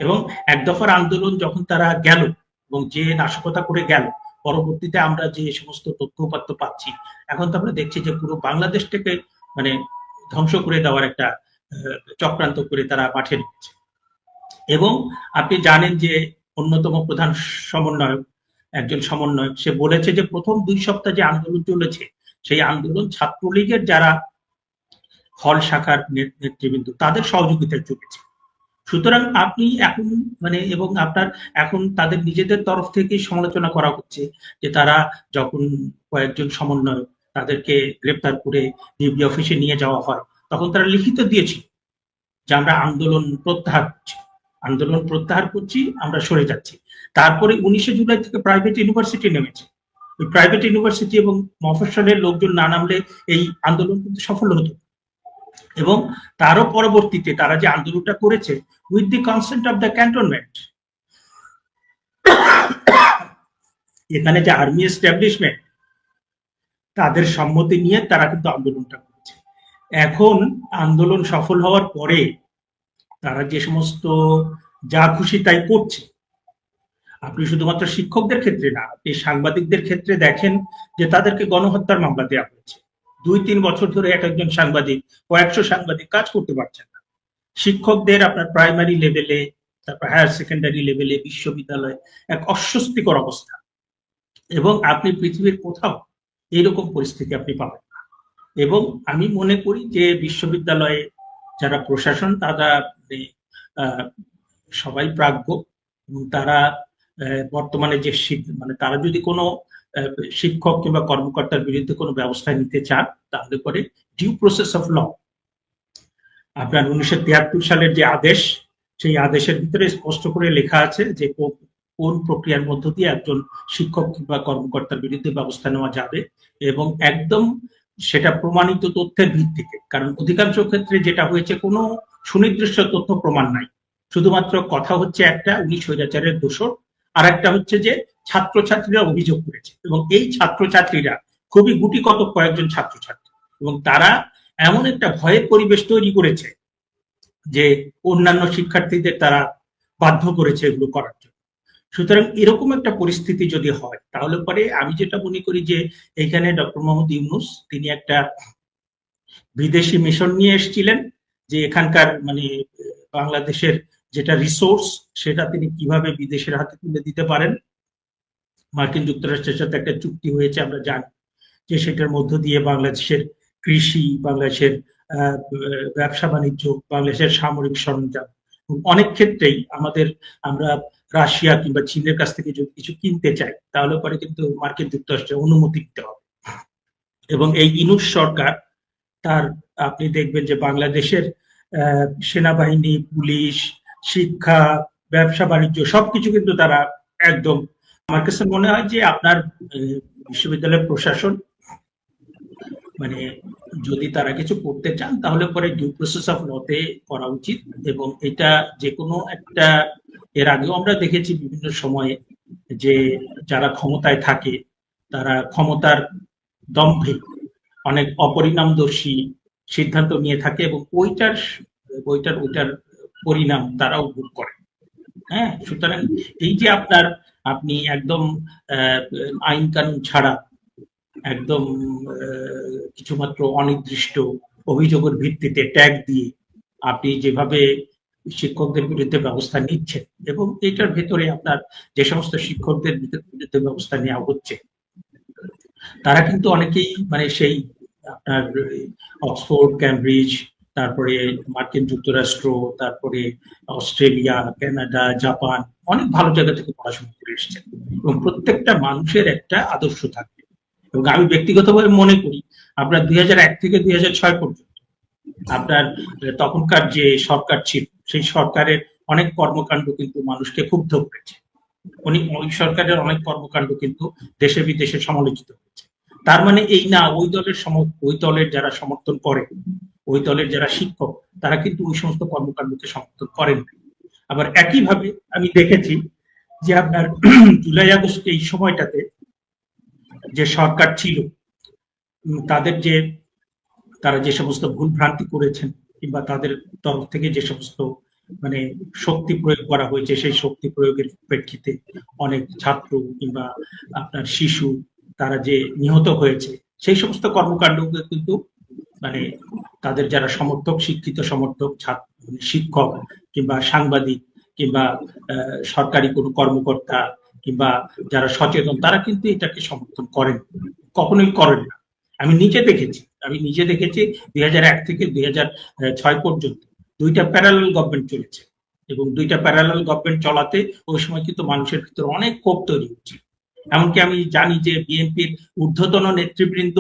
এবং এক দফার আন্দোলন যখন তারা গেল এবং যে নাশকতা করে গেল, পরবর্তীতে আমরা যে সমস্ত তথ্য উপাত্ত পাচ্ছি, এখন তো আমরা দেখছি যে পুরো বাংলাদেশটাকে মানে ধ্বংস করে দেওয়ার একটা চক্রান্ত করে তারা মাঠে নেমেছে। এবং আপনি জানেন যে অন্যতম প্রধান একজন সমন্বয়ক, সে বলেছে যে প্রথম 2 সপ্তাহ যে আন্দোলন চলেছে, সেই আন্দোলন ছাত্রলীগের যারা হল শাখার নেতৃবৃন্দ তাদের সহযোগিতায় চলেছে। সুতরাং আপনি এখন মানে এবং আপনার এখন তাদের নিজেদের তরফ থেকে সমালোচনা করা হচ্ছে যে তারা যখন কয়েকজন সমন্বয়ক তাদেরকে গ্রেপ্তার করে ডিবি অফিসে নিয়ে যাওয়া হয়, তখন তারা লিখিত দিয়েছিল যে আমরা আন্দোলন প্রত্যাহার করছি, আমরা সরে যাচ্ছি। তারপরে 19শে জুলাই থেকে প্রাইভেট ইউনিভার্সিটি নেমেছে। ওই প্রাইভেট ইউনিভার্সিটি এবং মফস্বলের লোকজন না নামলে এই আন্দোলন কিন্তু সফল হতো। এবং তারও পরবর্তীতে তারা যে আন্দোলনটা করেছে with the consent of the cantonment, এখানে যে আর্মি এস্টাবলিশমেন্ট তাদের সম্মতি নিয়ে তারা কিন্তু আন্দোলনটা করেছে। এখন আন্দোলন সফল হওয়ার পরে তারা যে সমস্ত যা খুশি তাই করছে, আপনি শুধুমাত্র শিক্ষকদের ক্ষেত্রে না, আপনি সাংবাদিকদের ক্ষেত্রে দেখেন যে তাদেরকে গণহত্যার মামলা দেওয়া হয়েছে। 2-3 বছর ধরে এক একজন সাংবাদিক, কয়েকশো সাংবাদিক কাজ করতে পারছেন না। শিক্ষকদের আপনার প্রাইমারি লেভেলে, তারপর হায়ার সেকেন্ডারি লেভেলে, বিশ্ববিদ্যালয়ে এক অস্বস্তিকর অবস্থা। এবং আপনি পৃথিবীর কোথাও এইরকম পরিস্থিতি আপনি পাবেন না। এবং আমি মনে করি যে বিশ্ববিদ্যালয়ে যারা প্রশাসন তারা সবাই প্রাজ্ঞ, এবং তারা বর্তমানে যে মানে তারা যদি কোনো শিক্ষক কিংবা কর্মকর্তার বিরুদ্ধে কোনো ব্যবস্থা নিতে চান, তাহলে পরে ডিউ প্রসেস অফ ল, আপনার 1973 সালের যে আদেশ, সেই আদেশের ভিতরে স্পষ্ট করে লেখা আছে যে কোন প্রক্রিয়ার মধ্য দিয়ে একজন শিক্ষক কিংবা কর্মকর্তার বিরুদ্ধে ব্যবস্থা নেওয়া যাবে, এবং একদম সেটা প্রমাণিত তথ্যের ভিত্তিতে। কারণ অধিকাংশ ক্ষেত্রে যেটা হয়েছে, কোনো সুনির্দিষ্ট তথ্য প্রমাণ নাই, শুধুমাত্র কথা হচ্ছে একটা, উনি স্বৈরাচারের দোষর, আর একটা হচ্ছে যে ছাত্রছাত্রীরা অভিযোগ করেছে, এবং এই ছাত্রছাত্রীরা খুবই গুটি কতক কয়েকজন ছাত্রছাত্রী, এবং তারা এমন একটা ভয়ের পরিবেশ তৈরি করেছে যে অন্যান্য শিক্ষার্থীদের তারা বাধ্য করেছে এগুলো করার জন্য। সুতরাং এরকম একটা পরিস্থিতি যদি হয়, তাহলে পরে আমি যেটা মনে করি যে এখানে ডক্টর মোহাম্মদ ইউনূস তিনি একটা বিদেশি মিশন নিয়ে এসেছিলেন, যে এখানকার মানে বাংলাদেশের যেটা রিসোর্স সেটা তিনি কিভাবে বিদেশের হাতে তুলে দিতে পারেন। মার্কিন যুক্তরাষ্ট্রের সাথে একটা চুক্তি হয়েছে, আমরা জানি যে সেটার মধ্য দিয়ে বাংলাদেশের কৃষি, বাংলাদেশের ব্যবসা বাণিজ্য, বাংলাদেশের সামরিক সরঞ্জাম, অনেক ক্ষেত্রেই আমরা রাশিয়া কিংবা চীনের কাছ থেকে যদি কিছু কিনতে চাই, তাহলে পরে কিন্তু মার্কিন যুক্তরাষ্ট্রের অনুমতি দিতে হবে। এবং এই ইউনূস সরকার তার, আপনি দেখবেন যে বাংলাদেশের সেনাবাহিনী, পুলিশ, শিক্ষা, ব্যবসা বাণিজ্য সবকিছু কিন্তু তারা একদম, আমার কাছে মনে হয় যে আপনার বিশ্ববিদ্যালয়ের প্রশাসন মানে যদি তারা কিছু করতে চান, তাহলে পরে ডিউ প্রসেস অফ লতে করা উচিত। এবং এটা যে কোনো একটা, এর আগেও আমরা দেখেছি বিভিন্ন সময়ে যে যারা ক্ষমতায় থাকে তারা ক্ষমতার দম্ভে অনেক অপরিণামদর্শী সিদ্ধান্ত নিয়ে থাকে, এবং ওইটার পরিণাম তারাও ভোগ করে। হ্যাঁ, সুতরাং এই যে আপনি একদম আইন কানুন ছাড়া একদম কিছুমাত্র অনির্দিষ্ট অভিযোগের ভিত্তিতে ট্যাগ দিয়ে আপনি যেভাবে শিক্ষকদের বিরুদ্ধে ব্যবস্থা নিচ্ছেন, এবং এটার ভেতরে আপনার যে সমস্ত শিক্ষকদের বিরুদ্ধে ব্যবস্থা নেওয়া হচ্ছে, তারা কিন্তু অনেকেই মানে সেই আপনার অক্সফোর্ড, ক্যামব্রিজ, তারপরে মার্কিন যুক্তরাষ্ট্র, তারপরে অস্ট্রেলিয়া, কানাডা, জাপান, অনেক ভালো জায়গা থেকে পড়াশোনা করে এসেছেন, এবং প্রত্যেকটা মানুষের একটা আদর্শ থাকবে। এবং আমি ব্যক্তিগতভাবে মনে করি আপনার 2001 থেকে 2006 পর্যন্ত আপনার তখনকার যে সরকার ছিল, সেই সরকারের অনেক কর্মকাণ্ড কিন্তু মানুষকে ক্ষুব্ধ করেছে। ওই সরকারের অনেক কর্মকাণ্ড কিন্তু দেশে বিদেশে সমালোচিত হয়েছে। তার মানে এই না ওই দলের যারা সমর্থন করে, ওই দলের যারা শিক্ষক, তারা কিন্তু ওই সমস্ত কর্মকাণ্ডকে সমর্থন করেন না। আবার একইভাবে আমি দেখেছি যে আপনার জুলাই আগস্ট এই সময়টাতে যে সরকার ছিল, তারা যে সমস্ত ভুল ভ্রান্তি করেছেন, কিংবা তাদের তরফ থেকে যে সমস্ত মানে শক্তি প্রয়োগ করা হয়েছে, সেই শক্তি প্রয়োগের প্রেক্ষিতে অনেক ছাত্র কিংবা আপনার শিশু তারা যে নিহত হয়েছে, সেই সমস্ত কর্মকাণ্ড কিন্তু মানে তাদের যারা সমর্থক, শিক্ষিত সমর্থক, শিক্ষক কিংবা সাংবাদিক কিংবা সরকারি কোনো কর্মকর্তা কিংবা যারা সচেতন, তারা কিন্তু এটাকে সমর্থন করেন, কখনোই করেন না। আমি নিজে দেখেছি 2001 থেকে 2006 পর্যন্ত দুইটা প্যারালাল গভর্নমেন্ট চলেছে, এবং দুইটা প্যারালাল গভর্নমেন্ট চলাতে ওই সময় কিন্তু মানুষের ভিতরে অনেক ক্ষোভ তৈরি হচ্ছে। এমনকি আমি জানি যে বিএনপির ঊর্ধ্বতন নেতৃবৃন্দ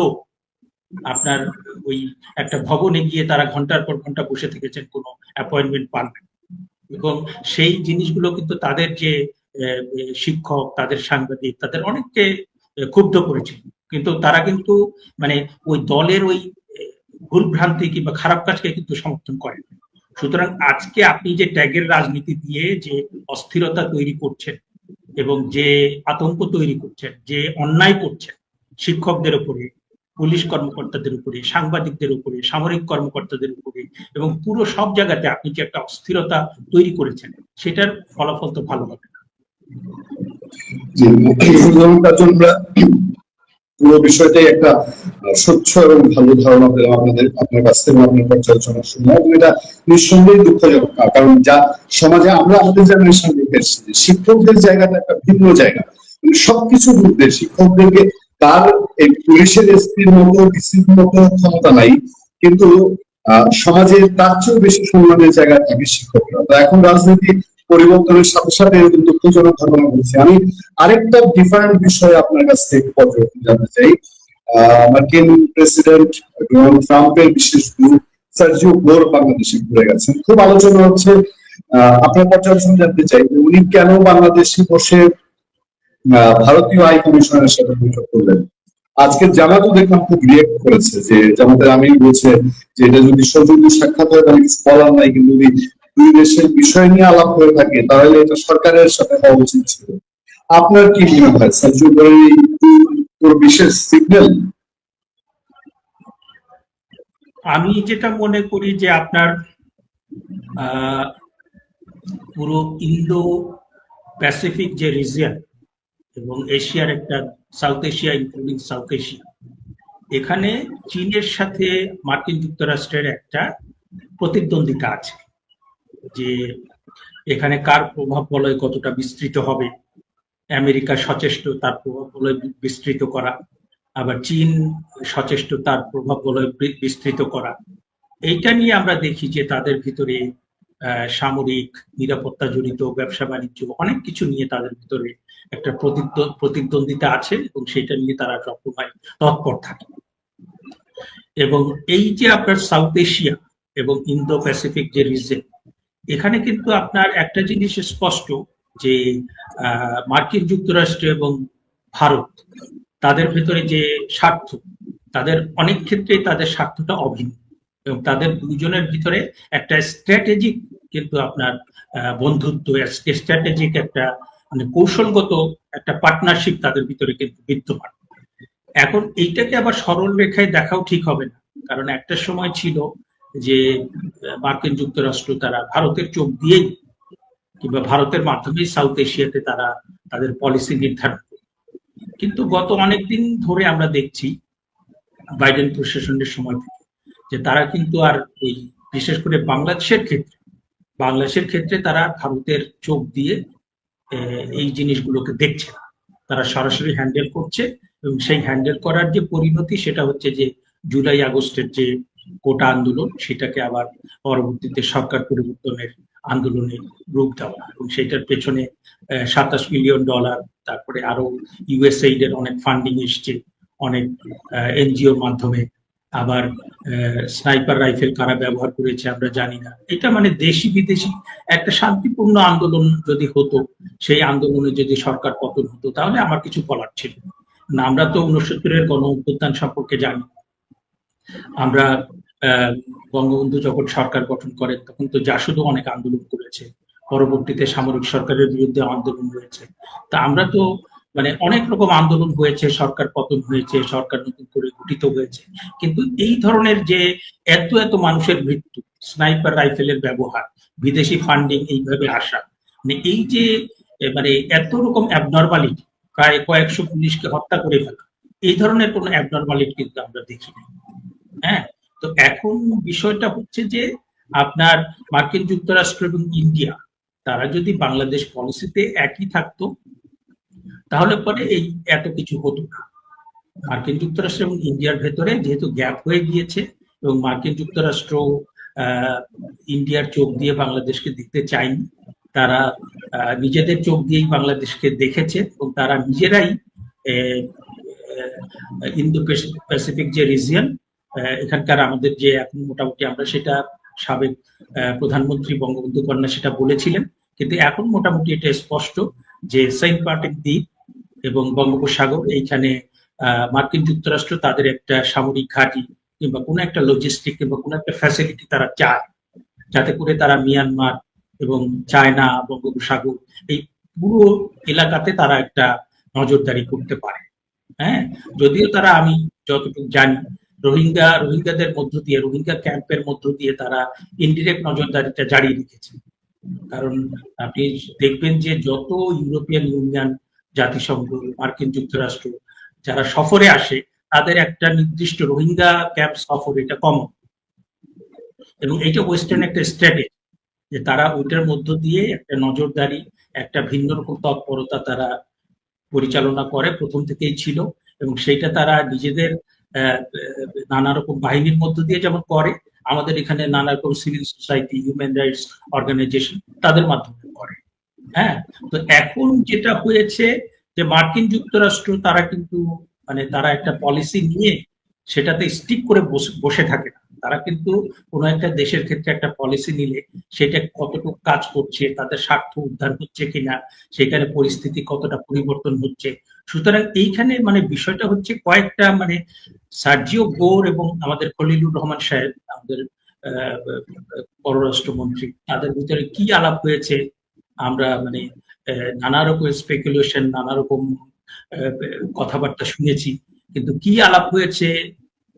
আপনার ওই একটা ভবনে গিয়ে তারা ঘন্টার পর ঘন্টা বসে থেকেছেন, কোনো অ্যাপয়েন্টমেন্ট পান না, এবং সেই জিনিসগুলো কিন্তু তাদের যে শিক্ষক, তাদের সাংবাদিক, তাদের অনেককে ক্ষুব্ধ করেছিল। কিন্তু তারা কিন্তু মানে ওই দলের ওই ভুল ভ্রান্তি কিংবা খারাপ কাজকে কিন্তু সমর্থন করেন। সুতরাং আজকে আপনি যে ট্যাগের রাজনীতি দিয়ে যে অস্থিরতা তৈরি করছেন এবং যে আতঙ্ক তৈরি করছেন, যে অন্যায় করছেন শিক্ষকদের উপরে, পুলিশ কর্মকর্তাদের উপরে, সাংবাদিকদের উপরে, সামরিক কর্মকর্তাদের উপরে, এবং পুরো সব জায়গাতে আপনি যে একটা অস্থিরতা তৈরি করেছেন, সেটার ফলাফল তো ভালো হবে না। পুরো বিষয়টাই একটা স্বচ্ছ এবং ভালো ধারণা পেলাম আপনার কাছ থেকে, আপনার পর্যালোচনা শুনলাম। এটা নিঃসন্দেহে দুঃখজনক, কারণ যা সমাজে আমরা আমাদের জেনারেশন দেখে এসেছি, শিক্ষকদের জায়গাটা একটা ভিন্ন জায়গা। সবকিছুর মধ্যে শিক্ষকদেরকে তার এই পুলিশের এসপির মতো, ডিসির মতো ক্ষমতা নাই, কিন্তু সমাজের তার চেয়েও বেশি সম্মানের জায়গায় থাকে শিক্ষকরা। তো এখন রাজনীতি পরিবর্তনের সাথে সাথে এরকম দুঃখজনক ঘটনা ঘটছে। আমি আরেকটা ডিফারেন্ট বিষয়ে আপনার কাছ থেকে পর্যবেক্ষণ জানতে চাই। মার্কিন প্রেসিডেন্ট ডোনাল্ড ট্রাম্পের বিশেষ দূত সার্জিও গোর বাংলাদেশে ঘুরে গেছেন, খুব আলোচনা হচ্ছে। আপনার পর্যবেক্ষণ জানতে চাই যে উনি কেন বাংলাদেশে বসে ভারতীয় হাই কমিশনের সাথে বৈঠক করলেন। আজকের জামাতও দেখলাম খুব রিয়েক্ট করেছে, যে জামাতের আমির বলছে যে এটা যদি সৌজন্য সাক্ষাৎ হয় তাহলে কিছু বলার নাই, কিন্তু যদি দুই দেশের বিষয় নিয়ে আলাপ হয়ে থাকে তাহলে এটা সরকারের সাথে হওয়া উচিত ছিল। আপনার কি মনে হয় সার্জিও গোরের এই বিশেষ সিগন্যাল? আমি যেটা মনে করি যে আপনার পুরো ইন্দো প্যাসিফিক যে রিজিয়ন এবং এশিয়ার একটা south Asia including south Asia, এখানে চীনের সাথে মার্কিন যুক্তরাষ্ট্রের একটা প্রতিদ্বন্দ্বিতা আছে, যে এখানে কার প্রভাব বলয় কতটা বিস্তৃত হবে। আমেরিকা সচেষ্ট তার প্রভাব বলয় বিস্তৃত করা, আবার চীন সচেষ্ট তার প্রভাব বলয় বিস্তৃত করা। এইটা নিয়ে আমরা দেখি যে তাদের ভিতরে সামরিক, নিরাপত্তা জড়িত, ব্যবসা বাণিজ্য, অনেক কিছু নিয়ে তাদের ভিতরে একটা প্রতিদ্বন্দ্বিতা আছে এবং সেটা নিয়ে তারা সবসময় তৎপর থাকে। এবং এই যে আপনার সাউথ এশিয়া এবং ইন্দো প্যাসিফিক যে রিজন, এখানে কিন্তু আপনার একটা জিনিস স্পষ্ট যে মার্কিন যুক্তরাষ্ট্র এবং ভারত, তাদের ভেতরে যে স্বার্থ, তাদের অনেক ক্ষেত্রে তাদের স্বার্থটা অভিন্ন, এবং তাদের দুজনের ভিতরে একটা স্ট্র্যাটেজিক কিন্তু আপনার বন্ধুত্ব, স্ট্র্যাটেজিক একটা মানে কৌশলগত একটা পার্টনারশিপ তাদের ভিতরে কিন্তু বিদ্যমান। এখন এইটাকে আবার সরল রেখায় দেখাও ঠিক হবে না, কারণ একটা সময় ছিল যে মার্কিন যুক্তরাষ্ট্র তারা ভারতের চোখ দিয়েই কিংবা ভারতের মাধ্যমেই সাউথ এশিয়াতে তারা তাদের পলিসি নির্ধারণ করে। কিন্তু গত অনেকদিন ধরে আমরা দেখছি বাইডেন প্রশাসনের সময় থেকে যে তারা কিন্তু আর ওই বিশেষ করে বাংলাদেশের ক্ষেত্রে তারা ভারতের চোখ দিয়ে এই জিনিসগুলোকে দেখছে না, তারা সরাসরি হ্যান্ডেল করছে। এবং সেই হ্যান্ডেল করার যে পরিণতি, সেটা হচ্ছে যে জুলাই আগস্টের যে কোটা আন্দোলন, সেটাকে আবার পরবর্তীতে সরকার পরিবর্তনের আন্দোলনে রূপ দেওয়া, এবং সেটার পেছনে $27 মিলিয়ন, তারপরে আরো ইউএসএইড এর অনেক ফান্ডিং এসছে, অনেক এনজিওর মাধ্যমে। আবার স্নাইপার রাইফেল কারা ব্যবহার করেছে আমরা জানি না। এটা মানে দেশি বিদেশি একটা শান্তিপূর্ণ আন্দোলন যদি হতো, সেই আন্দোলনে যদি সরকার পতন হতো, তাহলে আমার কিছু বলার ছিল না। আমরা তো 69-এর গণ অভ্যুত্থান সম্পর্কে জানি। আমরা বঙ্গবন্ধু যখন সরকার গঠন করেন তখন তো জাসদও অনেক আন্দোলন করেছে, পরবর্তীতে সামরিক সরকারের বিরুদ্ধে আন্দোলন হয়েছে। তা আমরা তো মানে অনেক রকম আন্দোলন হয়েছে, সরকার পতন হয়েছে, সরকার নতুন করে গঠিত হয়েছে। কিন্তু এই ধরনের যে এত এত মানুষের মৃত্যু, স্নাইপার রাইফেলের ব্যবহার, বিদেশি ফান্ডিং এইভাবে আসা, মানে এই যে মানে এত রকম অ্যাবনর্মালিটি, প্রায় কয়েকশো পুলিশকে হত্যা করে ফেলা, এই ধরনের কোনো অ্যাবনর্মালিটি কিন্তু আমরা দেখিনি। হ্যাঁ, তো এখন বিষয়টা হচ্ছে যে আপনার মার্কিন যুক্তরাষ্ট্র এবং ইন্ডিয়া, তারা যদি বাংলাদেশ পলিসিতে একই থাকতো তাহলে পরে এই এত কিছু হতো না। মার্কিন যুক্তরাষ্ট্র এবং ইন্ডিয়ার ভেতরে যেহেতু গ্যাপ হয়ে গিয়েছে, এবং মার্কিন যুক্তরাষ্ট্র ইন্ডিয়ার চোখ দিয়ে বাংলাদেশকে দেখতে চায়নি, তারা নিজেদের চোখ দিয়েই বাংলাদেশকে দেখেছে, এবং তারা নিজেরাই ইন্দো প্যাসিফিক যে রিজিয়ন, এখানকার আমাদের যে এখন মোটামুটি আমরা সেটা সাবেক প্রধানমন্ত্রী বঙ্গবন্ধু কন্যা সেটা বলেছিলেন, কিন্তু এখন মোটামুটি এটা স্পষ্ট যে সেন্ট মার্টিন দ্বীপ এবং বঙ্গোপসাগর, এইখানে মার্কিন যুক্তরাষ্ট্র তাদের একটা সামরিক ঘাঁটি কিংবা কোনো একটা লজিস্টিক কিংবা কোনো একটা ফ্যাসিলিটি তারা চায়, যাতে করে তারা মিয়ানমার এবং চায়না, বঙ্গোপসাগর, এই পুরো এলাকাতে তারা একটা নজরদারি করতে পারে। হ্যাঁ, যদিও তারা, আমি যতটুকু জানি, রোহিঙ্গাদের মধ্য দিয়ে, রোহিঙ্গা ক্যাম্পের মধ্য দিয়ে তারা ইনডিরেক্ট নজরদারিটা জারি রেখেছে। কারণ আপনি দেখবেন যে যত ইউরোপিয়ান ইউনিয়ন, জাতিসংঘ, মার্কিন যুক্তরাষ্ট্র যারা সফরে আসে, তাদের একটা নির্দিষ্ট রোহিঙ্গা ক্যাম্প সফর এটা কমন, এবং এইটা ওয়েস্টার্ন একটা স্ট্র্যাটেজি যে তারা ওইটার মধ্য দিয়ে একটা নজরদারি, একটা ভিন্ন রকম তৎপরতা তারা পরিচালনা করে, প্রথম থেকেই ছিল। এবং সেইটা তারা নিজেদের নানা রকম বাহিনীর মধ্য দিয়ে যেমন করে, আমাদের এখানে নানা রকম civil society, human rights organisation তাদের মাধ্যমে করে। হ্যাঁ, তো এখন যেটা হয়েছে যে মার্কিন যুক্তরাষ্ট্র তারা কিন্তু মানে তারা একটা পলিসি নিয়ে সেটাতে স্টিক করে বসে থাকে না। তারা কিন্তু কোনো একটা দেশের ক্ষেত্রে একটা পলিসি নিলে সেটা কতটুকু কাজ করছে, তাদের স্বার্থ উদ্ধার হচ্ছে কিনা, সেখানে পরিস্থিতি কতটা পরিবর্তন হচ্ছে। সুতরাং এইখানে মানে বিষয়টা হচ্ছে কয়েকটা মানে সার্জিও গোর এবং আমাদের খলিলুর রহমান সাহেব, আমাদের পররাষ্ট্রমন্ত্রী, তাদের ভিতরে কি আলাপ হয়েছে আমরা মানে নানা রকম স্পেকুলেশন, নানা রকম কথাবার্তা শুনেছি, কিন্তু কি আলাপ হয়েছে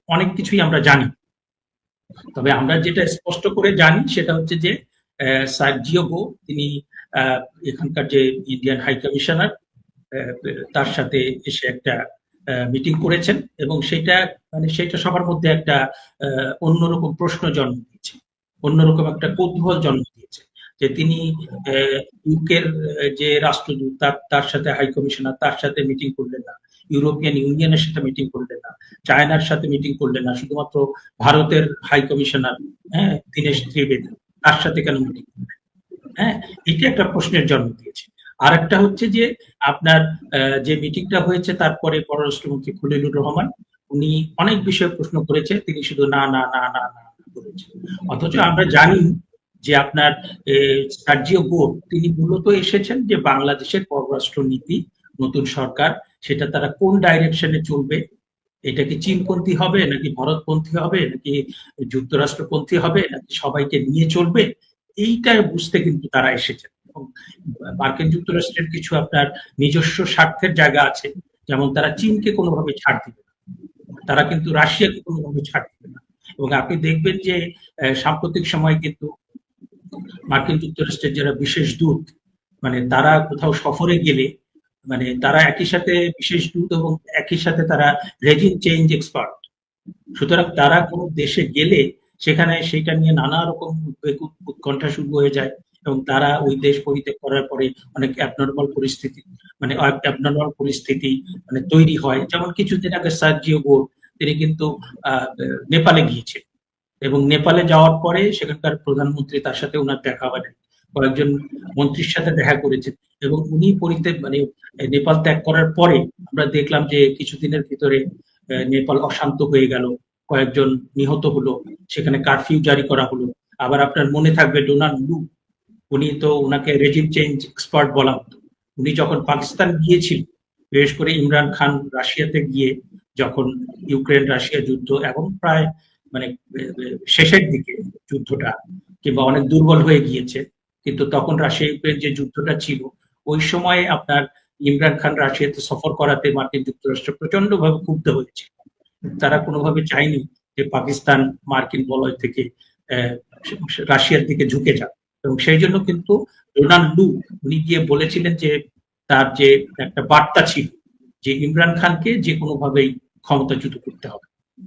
অনেক কিছুই আমরা জানি। তবে আমরা যেটা স্পষ্ট করে জানি সেটা হচ্ছে যে সার্জিও গো তিনি এখানকার যে ইন্ডিয়ান হাই কমিশনার তার সাথে এসে একটা মিটিং করেছেন এবং সেটা মানে সেটা সবার মধ্যে একটা অন্যরকম প্রশ্ন জন্ম দিয়েছে, অন্যরকম একটা কৌতূহল জন্ম দিয়েছে যে তিনি ইউকের যে রাষ্ট্রদূত তার সাথে হাই কমিশনার তার সাথে মিটিং করলেন না, ইউরোপিয়ান ইউনিয়নের সাথে মিটিং করলেন না, চায়নার সাথে মিটিং করলেন না, শুধুমাত্র ভারতের হাই কমিশনার দীনেশ ত্রিবেদী তার সাথে কেন মিটিং করলেন? হ্যাঁ, এটা একটা প্রশ্নের জন্ম দিয়েছে। আর একটা হচ্ছে যে আপনার যে মিটিংটা হয়েছে তারপরে পররাষ্ট্রমন্ত্রী খলিলুর রহমান উনি অনেক বিষয়ে প্রশ্ন করেছে, তিনি শুধু না না না না না বলেছেন। অথচ আমরা জানি যে আপনার সার্জিও গো তিনি মূলত এসেছেন যে বাংলাদেশের পররাষ্ট্র নীতি নতুন সরকার সেটা তারা কোন ডাইরেকশনে চলবে, এটা কি চীনপন্থী হবে নাকি ভারতপন্থী হবে নাকি যুক্তরাষ্ট্রপন্থী হবে নাকি সবাইকে নিয়ে চলবে, এইটা বুঝতে কিন্তু তারা এসেছেন। মার্কিন যুক্তরাষ্ট্রের কিছু আপনার নিজস্ব স্বার্থের জায়গা আছে, যেমন তারা চীনকে কোনোভাবে ছাড় দিবে না, তারা কিন্তু রাশিয়াকে কোনোভাবে ছাড় দিবে না। এবং আপনি দেখবেন যে সাম্প্রতিক সময় কিন্তু মার্কিন যুক্তরাষ্ট্রের যারা বিশেষ দূত মানে তারা কোথাও সফরে গেলে মানে তারা একই সাথে বিশেষ দূত এবং একই সাথে তারা রেজিম চেঞ্জ এক্সপার্ট। সুতরাং তারা কোনো দেশে গেলে সেখানে সেটা নিয়ে নানা রকম উৎকণ্ঠা শুরু হয়ে যায় এবং তারা ওই দেশ পরিত্যাগ করার পরে অনেক অ্যাবনর্মাল পরিস্থিতি মানে তৈরি হয়। যেমন কিছুদিন আগে সার্জিও গো তিনি কিন্তু নেপালে গিয়েছেন এবং নেপালে যাওয়ার পরে সেখানকার প্রধানমন্ত্রী তার সাথে ওনার দেখা হয়, কয়েকজন মন্ত্রীর সাথে দেখা করেছেন এবং উনি মানে নেপাল ত্যাগ করার পরে আমরা দেখলাম যে কিছুদিনের ভিতরে নেপাল অশান্ত হয়ে গেল, কয়েকজন নিহত হলো, সেখানে কারফিউ জারি করা হলো। আবার আপনার মনে থাকবে ডোনাল্ড লু, উনি তো ওনাকে রেজিম চেঞ্জ এক্সপার্ট বলা হতো, উনি যখন পাকিস্তান গিয়েছিল বিশেষ করে ইমরান খান রাশিয়াতে গিয়ে যখন ইউক্রেন রাশিয়া যুদ্ধ এখন প্রায় মানে শেষের দিকে যুদ্ধটা কিংবা অনেক দুর্বল হয়ে গিয়েছে, কিন্তু তখন রাশিয়া ইউক্রেন যে যুদ্ধটা ছিল ওই সময় আপনার ইমরান খান রাশিয়াতে সফর করাতে মার্কিন যুক্তরাষ্ট্র প্রচন্ড ভাবে ক্ষুব্ধ হয়েছে। তারা কোনোভাবে চায়নি যে পাকিস্তান মার্কিন বলয় থেকে রাশিয়ার দিকে ঝুঁকে যাক এবং সেই জন্য কিন্তু ডোনাল্ড লু উনি গিয়ে বলেছিলেন যে তার যে একটা বার্তা ছিল যে ইমরান খানকে যে কোনোভাবেই ক্ষমতাচ্যুত করতে হবে।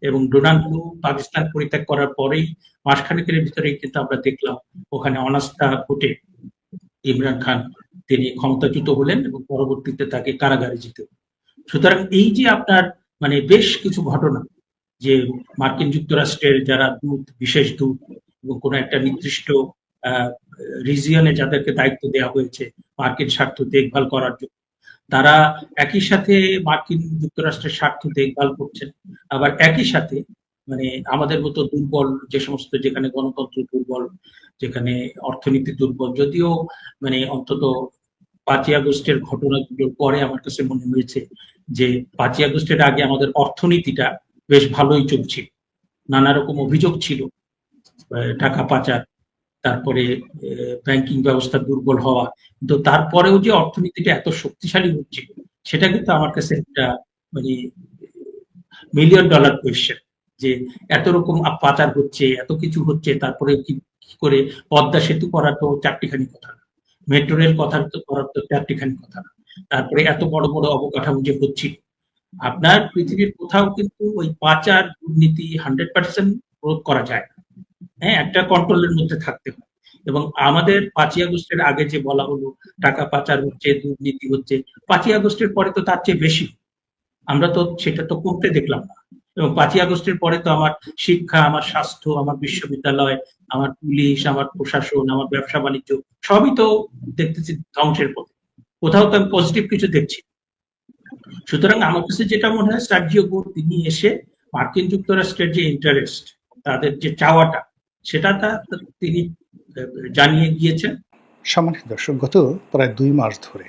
এবং ডোনাল্ড লু পাকিস্তান পরিত্যাগ করার পরেই মাসখানেকের ভিতরেই কিন্তু আমরা দেখলাম ওখানে অনাস্থা ভোটে ইমরান খান তিনি ক্ষমতাচ্যুত হলেন এবং পরবর্তীতে তাকে কারাগারে যেতে হলো। সুতরাং এই যে আপনার মানে বেশ কিছু ঘটনা যে মার্কিন যুক্তরাষ্ট্রের যারা দূত, বিশেষ দূত এবং কোনো একটা নির্দিষ্ট রিজিয়নে যাদেরকে দায়িত্ব দেওয়া হয়েছে মার্কিন স্বার্থ দেখভাল করার জন্য, তারা একই সাথে মার্কিন যুক্তরাষ্ট্রের স্বার্থ দেখভাল করছেন, আবার একই সাথে মানে আমাদের মতো দুর্বল যে সমস্ত যেখানে গণতন্ত্র দুর্বল, যেখানে অর্থনীতি দুর্বল, যদিও মানে অন্তত 5ই আগস্টের ঘটনাগুলোর পরে আমার কাছে মনে হয়েছে যে 5ই আগস্টের আগে আমাদের অর্থনীতিটা বেশ ভালোই চলছিল, নানা রকম অভিযোগ ছিল টাকা পাচার, তারপরে ব্যাংকিং ব্যবস্থা দুর্বল হওয়া, কিন্তু তারপরেও যে অর্থনীতিটা এত শক্তিশালী হচ্ছে সেটা কিন্তু আমার কাছে একটা মানে $1 মিলিয়ন কোয়েশ্চেন যে এত রকম পাচার হচ্ছে, এত কিছু হচ্ছে, তারপরে কি করে পদ্মা সেতু করা তো চারটিখানি কথা না, মেট্রো রেল করার তো চারটিখানি কথা না, তারপরে এত বড় বড় অবকাঠামো যে হচ্ছে, আপনার পৃথিবীর কোথাও কিন্তু ওই পাচার দুর্নীতি 100% রোধ করা যায় না। হ্যাঁ, একটা কন্ট্রোলের মধ্যে থাকতে হয়। এবং আমাদের 5ই আগস্টের আগে যে বলা হলো টাকা পাচার হচ্ছে, দুর্নীতি হচ্ছে, 5ই আগস্টের পরে তো তার চেয়ে বেশি, আমরা তো সেটা তো করতে দেখলাম না। এবং 5ই আগস্টের পরে তো আমার শিক্ষা, আমার স্বাস্থ্য, আমার বিশ্ববিদ্যালয়, আমার পুলিশ, আমার প্রশাসন, আমার ব্যবসা বাণিজ্য সবই তো দেখতেছি ধ্বংসের পথে। কোথাও তো আমি পজিটিভ কিছু দেখছি না। সুতরাং আমার কাছে যেটা মনে হয়, সার্জিও গোর তিনি এসে মার্কিন যুক্তরাষ্ট্রের যে ইন্টারেস্ট, তাদের যে চাওয়াটা, সেটা তিনি জানিয়ে গিয়েছেন। সম্মানিত দর্শক, গত প্রায় 2 মাস ধরে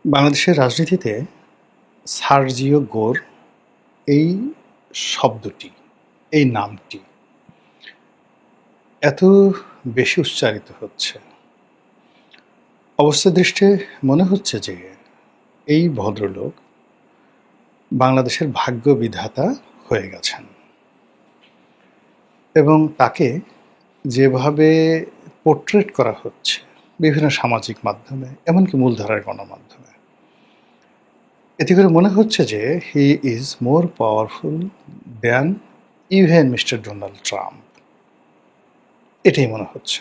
বাংলাদেশের রাজনীতিতে সার্জিও গোর এই শব্দটি, এই নামটি এত বেশি উচ্চারিত হচ্ছে, অবস্থা দৃষ্টে মনে হচ্ছে যে এই ভদ্রলোক বাংলাদেশের ভাগ্য বিধাতা হয়ে গেছেন এবং তাকে যেভাবে পোর্ট্রেট করা হচ্ছে বিভিন্ন সামাজিক মাধ্যমে, এমনকি মূলধারার গণমাধ্যমে, এতে করে মনে হচ্ছে যে he is more powerful than even mister Donald Trump. এটাই মনে হচ্ছে।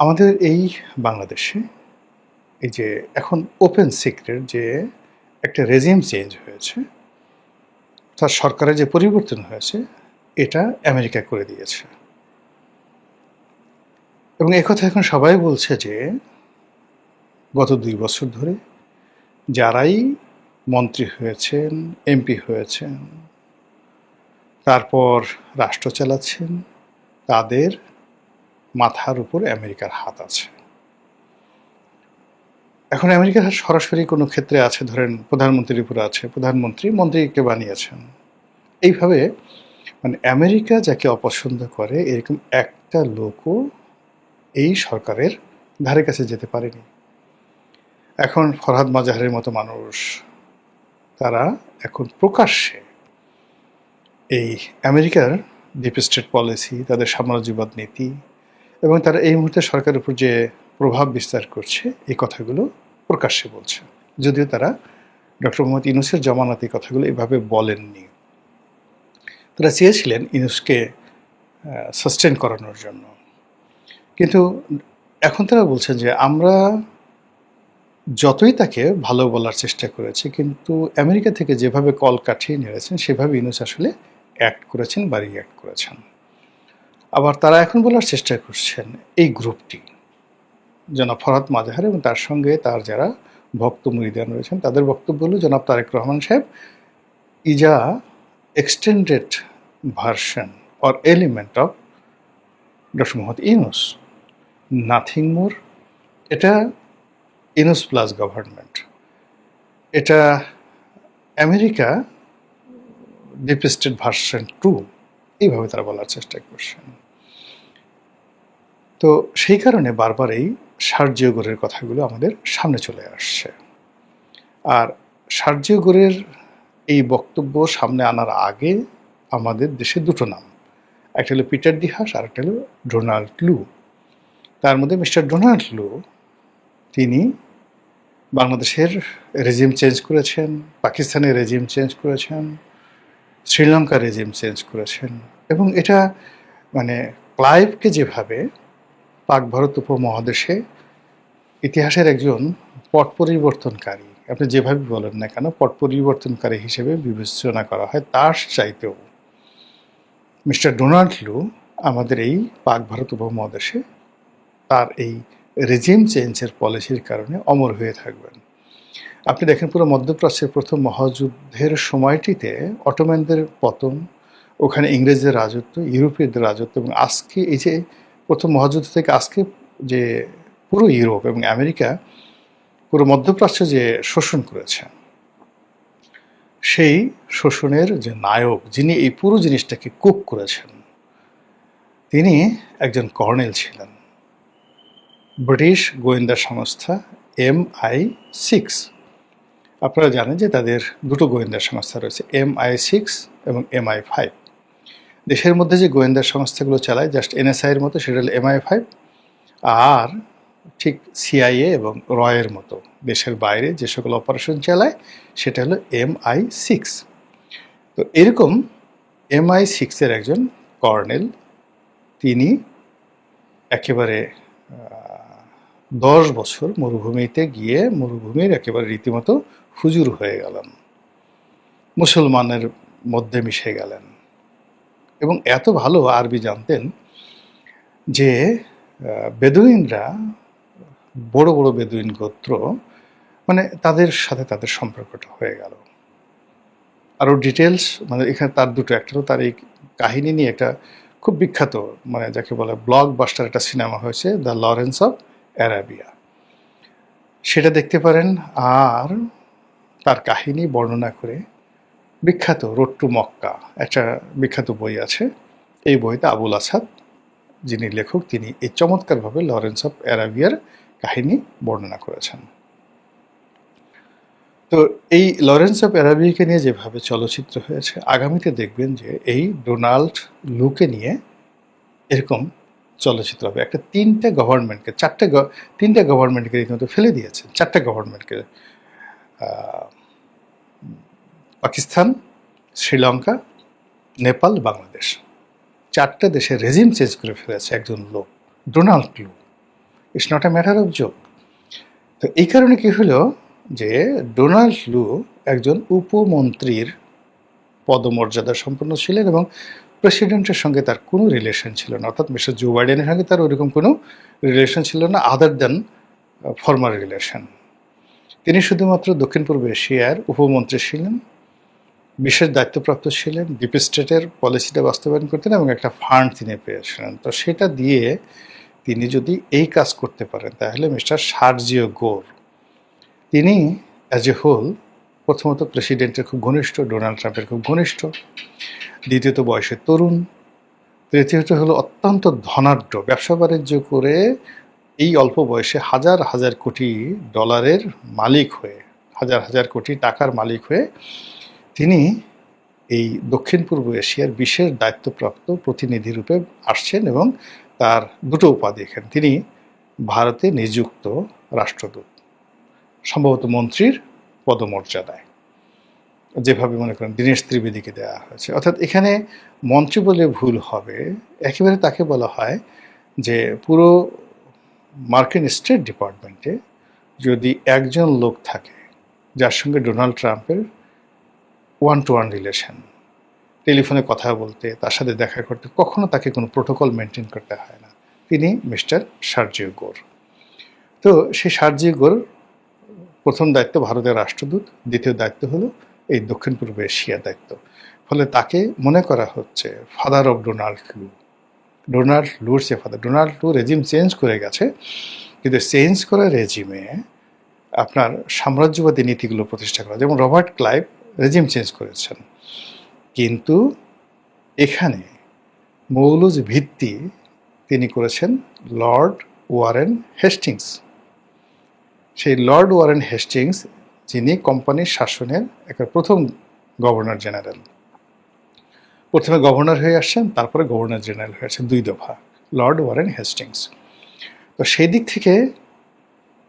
আমাদের এই বাংলাদেশে এই যে এখন ওপেন সিক্রেট যে একটা রেজিম চেঞ্জ হয়েছে, তার সরকারের যে পরিবর্তন হয়েছে, এটা আমেরিকা করে দিয়েছে। এবং একথা এখন সবাই বলছে যে গত 2 বছর ধরে যারাই মন্ত্রী হয়েছেন, এমপি হয়েছেন, তারপর রাষ্ট্র চালাচ্ছেন, তাদের মাথার উপর আমেরিকার হাত আছে। এখন আমেরিকার হাত সরাসরি কোনো ক্ষেত্রে আছে, ধরেন প্রধানমন্ত্রীর উপরে আছে, প্রধানমন্ত্রী মন্ত্রীকে বানিয়েছেন। এইভাবে মানে আমেরিকা যাকে অপছন্দ করে এরকম একটা লোকও এই সরকারের ধারে কাছে যেতে পারেনি। এখন ফরহাদ মাজাহারের মতো মানুষ, তারা এখন প্রকাশ্যে এই আমেরিকার ডিপ স্টেট পলিসি, তাদের সাম্রাজ্যবাদ নীতি এবং তারা এই মুহূর্তে সরকারের উপর যে প্রভাব বিস্তার করছে, এই কথাগুলো প্রকাশ্যে বলছে, যদিও তারা ডক্টর মোহাম্মদ ইউনূসের জমানাতে এই কথাগুলো এভাবে বলেননি। তারা চেয়েছিলেন ইউনূসকে সাস্টেন করানোর জন্য, কিন্তু এখন তারা বলছেন যে আমরা যতই তাকে ভালো বলার চেষ্টা করেছি, কিন্তু আমেরিকা থেকে যেভাবে কল কাঠিয়ে নিয়েছেন সেভাবে ইউনূস আসলে অ্যাক্ট করেছেন বা রিঅ্যাক্ট করেছেন। আবার তারা এখন বলার চেষ্টা করছেন এই গ্রুপটি, জনাব ফরহাদ মাজাহার এবং তার সঙ্গে তার যারা ভক্ত মুরিদান রয়েছেন, তাদের বক্তব্য হলো জনাব তারেক রহমান সাহেব is a extended version or element of doctor Mohammad Yunus, nothing more. এটা ইউনূস প্লাস গভর্নমেন্ট, এটা আমেরিকা ডিপ স্টেট ভার্সন 2, এইভাবে তারা বলার চেষ্টা করছেন। তো সেই কারণে বারবার এই সার্জিও গোরের কথাগুলো আমাদের সামনে চলে আসছে। আর সার্জিও গোরের এই বক্তব্য সামনে আনার আগে আমাদের দেশে 2টো নাম, একটা হলো পিটার ডি হাস আর একটা হলো ডোনাল্ড লু। তার মধ্যে মিস্টার ডোনাল্ড লু, তিনি বাংলাদেশের রেজিম চেঞ্জ করেছেন, পাকিস্তানের রেজিম চেঞ্জ করেছেন, শ্রীলঙ্কার রেজিম চেঞ্জ করেছেন, এবং এটা মানে ক্লাইভকে যেভাবে পাক ভারত উপমহাদেশে ইতিহাসের একজন পট পরিবর্তনকারী, আপনি যেভাবে বলেন না কেন, পট পরিবর্তনকারী হিসেবে বিবেচনা করা হয়, তার চাইতেও মিস্টার ডোনাল্ড লু আমাদের এই পাক ভারত উপমহাদেশে তার এই রেজিম চেঞ্জের পলিসির কারণে অমর হয়ে থাকবেন। আপনি দেখেন পুরো মধ্যপ্রাচ্যের প্রথম মহাযুদ্ধের সময়টিতে অটোম্যানদের পতন, ওখানে ইংরেজদের রাজত্ব, ইউরোপীয়দের রাজত্ব, এবং আজকে এই যে প্রথম মহাযুদ্ধ থেকে আজকে যে পুরো ইউরোপ এবং আমেরিকা পুরো মধ্যপ্রাচ্য যে শোষণ করেছে, সেই শোষণের যে নায়ক, যিনি এই পুরো জিনিসটাকে কুক করেছেন, তিনি একজন কর্নেল ছিলেন ব্রিটিশ গোয়েন্দা সংস্থা MI6। আপনারা জানেন যে তাদের 2টো গোয়েন্দা সংস্থা রয়েছে, MI6 এবং MI5। দেশের মধ্যে যে গোয়েন্দা সংস্থাগুলো চালায় জাস্ট NSI এর মতো, সেটা হলো MI5, আর ঠিক CIA এবং রয়ের মতো দেশের বাইরে যে সকল অপারেশন চালায় সেটা হলো MI6। তো এরকম MI6 এর একজন কর্নেল, তিনি একেবারে 10 বছর মরুভূমিতে গিয়ে মরুভূমির একেবারে রীতিমতো হুজুর হয়ে গেলেন। মুসলমানের মধ্যে মিশে গেলেন এবং এত ভালো আরবি জানতেন যে বেদুইনরা, বড় বড় বেদুইন গোত্র, মানে তাদের সাথে তাদের সম্পর্কটা হয়ে গেল। আরও ডিটেলস মানে এখানে তার দুটো, একটা হলো তার এই কাহিনী নিয়ে একটা খুব বিখ্যাত, মানে যাকে বলে ব্লকবাস্টার একটা সিনেমা হয়েছে, দ্য লরেন্স অফ অ্যারাবিয়া, সেটা দেখতে পারেন। আর তার কাহিনী বর্ণনা করে বিখ্যাত রোড টু মক্কা একটা বিখ্যাত বই আছে। এই বইতে আবুল আসাদ, যিনি লেখক, তিনি এই চমৎকারভাবে লরেন্স অফ অ্যারাবিয়ার কাহিনী বর্ণনা করেছেন। তো এই লরেন্স অফ অ্যারাবিয়াকে নিয়ে যেভাবে চলচ্চিত্র হয়েছে, আগামীতে দেখবেন যে এই ডোনাল্ড লুকে নিয়ে এরকম চলচ্চিত্র হবে। একটা তিনটা গভর্নমেন্টকে রীতিমতো ফেলে দিয়েছে, চারটা গভর্নমেন্টকে, পাকিস্তান, শ্রীলঙ্কা, নেপাল, বাংলাদেশ, চারটা দেশের রেজিম চেঞ্জ করে ফেলেছে একজন লোক, ডোনাল্ড লু। It's not a matter of joke. তো এই কারণে কি হলো যে ডোনাল্ড লু একজন উপমন্ত্রীর পদমর্যাদা সম্পন্ন ছিলেন এবং প্রেসিডেন্টের সঙ্গে তার কোনো রিলেশন ছিল না, অর্থাৎ মিস্টার জো বাইডেনের সঙ্গে তার ওইরকম কোনো রিলেশন ছিল না আদার দ্যান ফর্মাল রিলেশন। তিনি শুধুমাত্র দক্ষিণ পূর্ব এশিয়ার উপমন্ত্রী ছিলেন, বিশেষ দায়িত্বপ্রাপ্ত ছিলেন, ডিপ স্টেটের পলিসিটা বাস্তবায়ন করতেন এবং একটা ফান্ড তিনি পেয়েছিলেন। তো সেটা দিয়ে তিনি যদি এই কাজ করতে পারেন তাহলে মিস্টার সার্জিও গোর, তিনি অ্যাজ এ হোল প্রথমত প্রেসিডেন্টের খুব ঘনিষ্ঠ, ডোনাল্ড ট্রাম্পের খুব ঘনিষ্ঠ, দ্বিতীয়ত বয়সে তরুণ, তৃতীয়ত হলো অত্যন্ত ধনাঢ্য, ব্যবসা বাণিজ্য করে এই অল্প বয়সে হাজার হাজার কোটি ডলারের মালিক হয়ে, হাজার হাজার কোটি টাকার মালিক হয়ে তিনি এই দক্ষিণ পূর্ব এশিয়ার বিশেষ দায়িত্বপ্রাপ্ত প্রতিনিধি রূপে আসছেন এবং তার দুটো উপাধি এখানে, তিনি ভারতে নিযুক্ত রাষ্ট্রদূত, সম্ভবত মন্ত্রীর পদমর্যাদায়, যেভাবে মনে করেন দীনেশ ত্রিবেদীকে দেওয়া হয়েছে। অর্থাৎ এখানে মন্ত্রী বলে ভুল হবে, একেবারে তাকে বলা হয় যে পুরো মার্কিন স্টেট ডিপার্টমেন্টে যদি একজন লোক থাকে যার সঙ্গে ডোনাল্ড ট্রাম্পের ওয়ান টু ওয়ান রিলেশন, টেলিফোনে কথা বলতে, তার সাথে দেখা করতে, কখনো তাকে কোনো প্রোটোকল মেনটেন করতে হয় না, তিনি মিস্টার সার্জিও গোর। তো সেই সার্জিও গোর প্রথম দায়িত্ব ভারতের রাষ্ট্রদূত, দ্বিতীয় দায়িত্ব হলো এই দক্ষিণ পূর্ব এশিয়ার দায়িত্ব। ফলে তাকে মনে করা হচ্ছে father of Donald Lu. Donald লুর সে father. Donald Lu regime change করে গেছে, কিন্তু চেঞ্জ করা রেজিমে আপনার সাম্রাজ্যবাদী নীতিগুলো প্রতিষ্ঠা করা, যেমন রবার্ট ক্লাইভ রেজিম চেঞ্জ করেছেন, কিন্তু এখানে মৌলজ ভিত্তি তিনি করেছেন লর্ড ওয়ারেন হেস্টিংস। সেই লর্ড ওয়ারেন হেস্টিংস, যিনি কোম্পানির শাসনের একটা প্রথম গভর্নর জেনারেল, প্রথমে গভর্নর হয়ে আসছেন, তারপরে গভর্নর জেনারেল হয়েছেন, 2 দফা, লর্ড ওয়ারেন হেস্টিংস। তো সেই দিক থেকে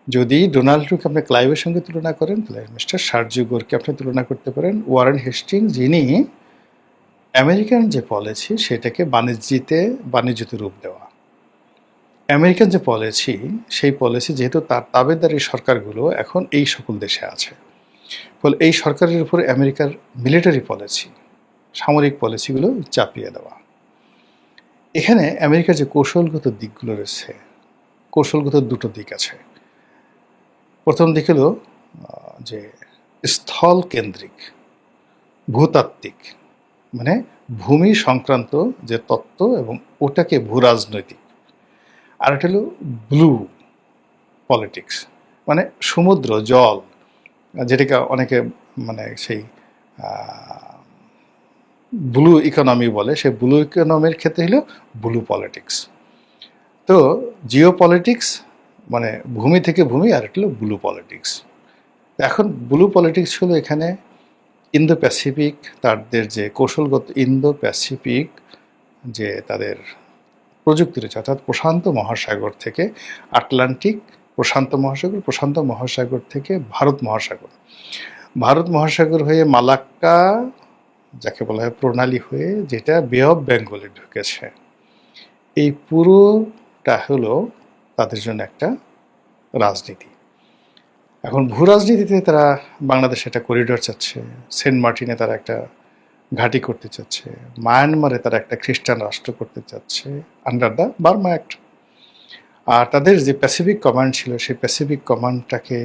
যদি ডোনাল্ড ট্রাম্পকে আপনি ক্লাইভের সঙ্গে তুলনা করেন, তাহলে মিস্টার সার্জিও গোরকে আপনি তুলনা করতে পারেন ওয়ারেন হেস্টিংস, যিনি আমেরিকান যে পলিসি সেটাকে বাণিজ্যতে রূপ দেওয়া। আমেরিকান যে পলিসি, সেই পলিসি যেহেতু তার তাবেদারি সরকারগুলো এখন এই সকল দেশে আছে, ফলে এই সরকারের উপরে আমেরিকার মিলিটারি পলিসি, সামরিক পলিসিগুলো চাপিয়ে দেওয়া। এখানে আমেরিকার যে কৌশলগত দিকগুলো রয়েছে, কৌশলগত দুটো দিক আছে। প্রথম দিক হলো যে স্থল কেন্দ্রিক, ভূতাত্ত্বিক, মানে ভূমি সংক্রান্ত যে তত্ত্ব এবং ওটাকে ভূরাজনৈতিক। আর একটা হলো ব্লু পলিটিক্স, মানে সমুদ্র জল, যেটাকে অনেকে মানে সেই ব্লু ইকোনমি বলে, সেই ব্লু ইকোনমির ক্ষেত্রে হলো ব্লু পলিটিক্স। তো জিও পলিটিক্স মানে ভূমি থেকে ভূমি, আর একটা হলো ব্লু পলিটিক্স। এখন ব্লু পলিটিক্স হলো এখানে ইন্দো প্যাসিফিক, তাদের যে কৌশলগত ইন্দো প্যাসিফিক যে তাদের প্রযুক্তি রয়েছে, অর্থাৎ প্রশান্ত মহাসাগর থেকে আটলান্টিক, প্রশান্ত মহাসাগর, প্রশান্ত মহাসাগর থেকে ভারত মহাসাগর, ভারত মহাসাগর হয়ে মালাক্কা যাকে বলা হয় প্রণালী হয়ে যেটা বে অফ বেঙ্গলে ঢুকেছে, এই পুরোটা হলো তাদের জন্য একটা রাজনীতি। এখন ভূ রাজনীতিতে তারা বাংলাদেশে একটা করিডোর চাচ্ছে, সেন্ট মার্টিনে তারা একটা ঘাঁটি করতে চাচ্ছে, মায়ানমারে তারা একটা খ্রিস্টান রাষ্ট্র করতে চাচ্ছে আন্ডার দ্য বার্মা অ্যাক্ট। আর তাদের যে প্যাসিফিক কমান্ড ছিল সেই প্যাসিফিক কমান্ডটাকে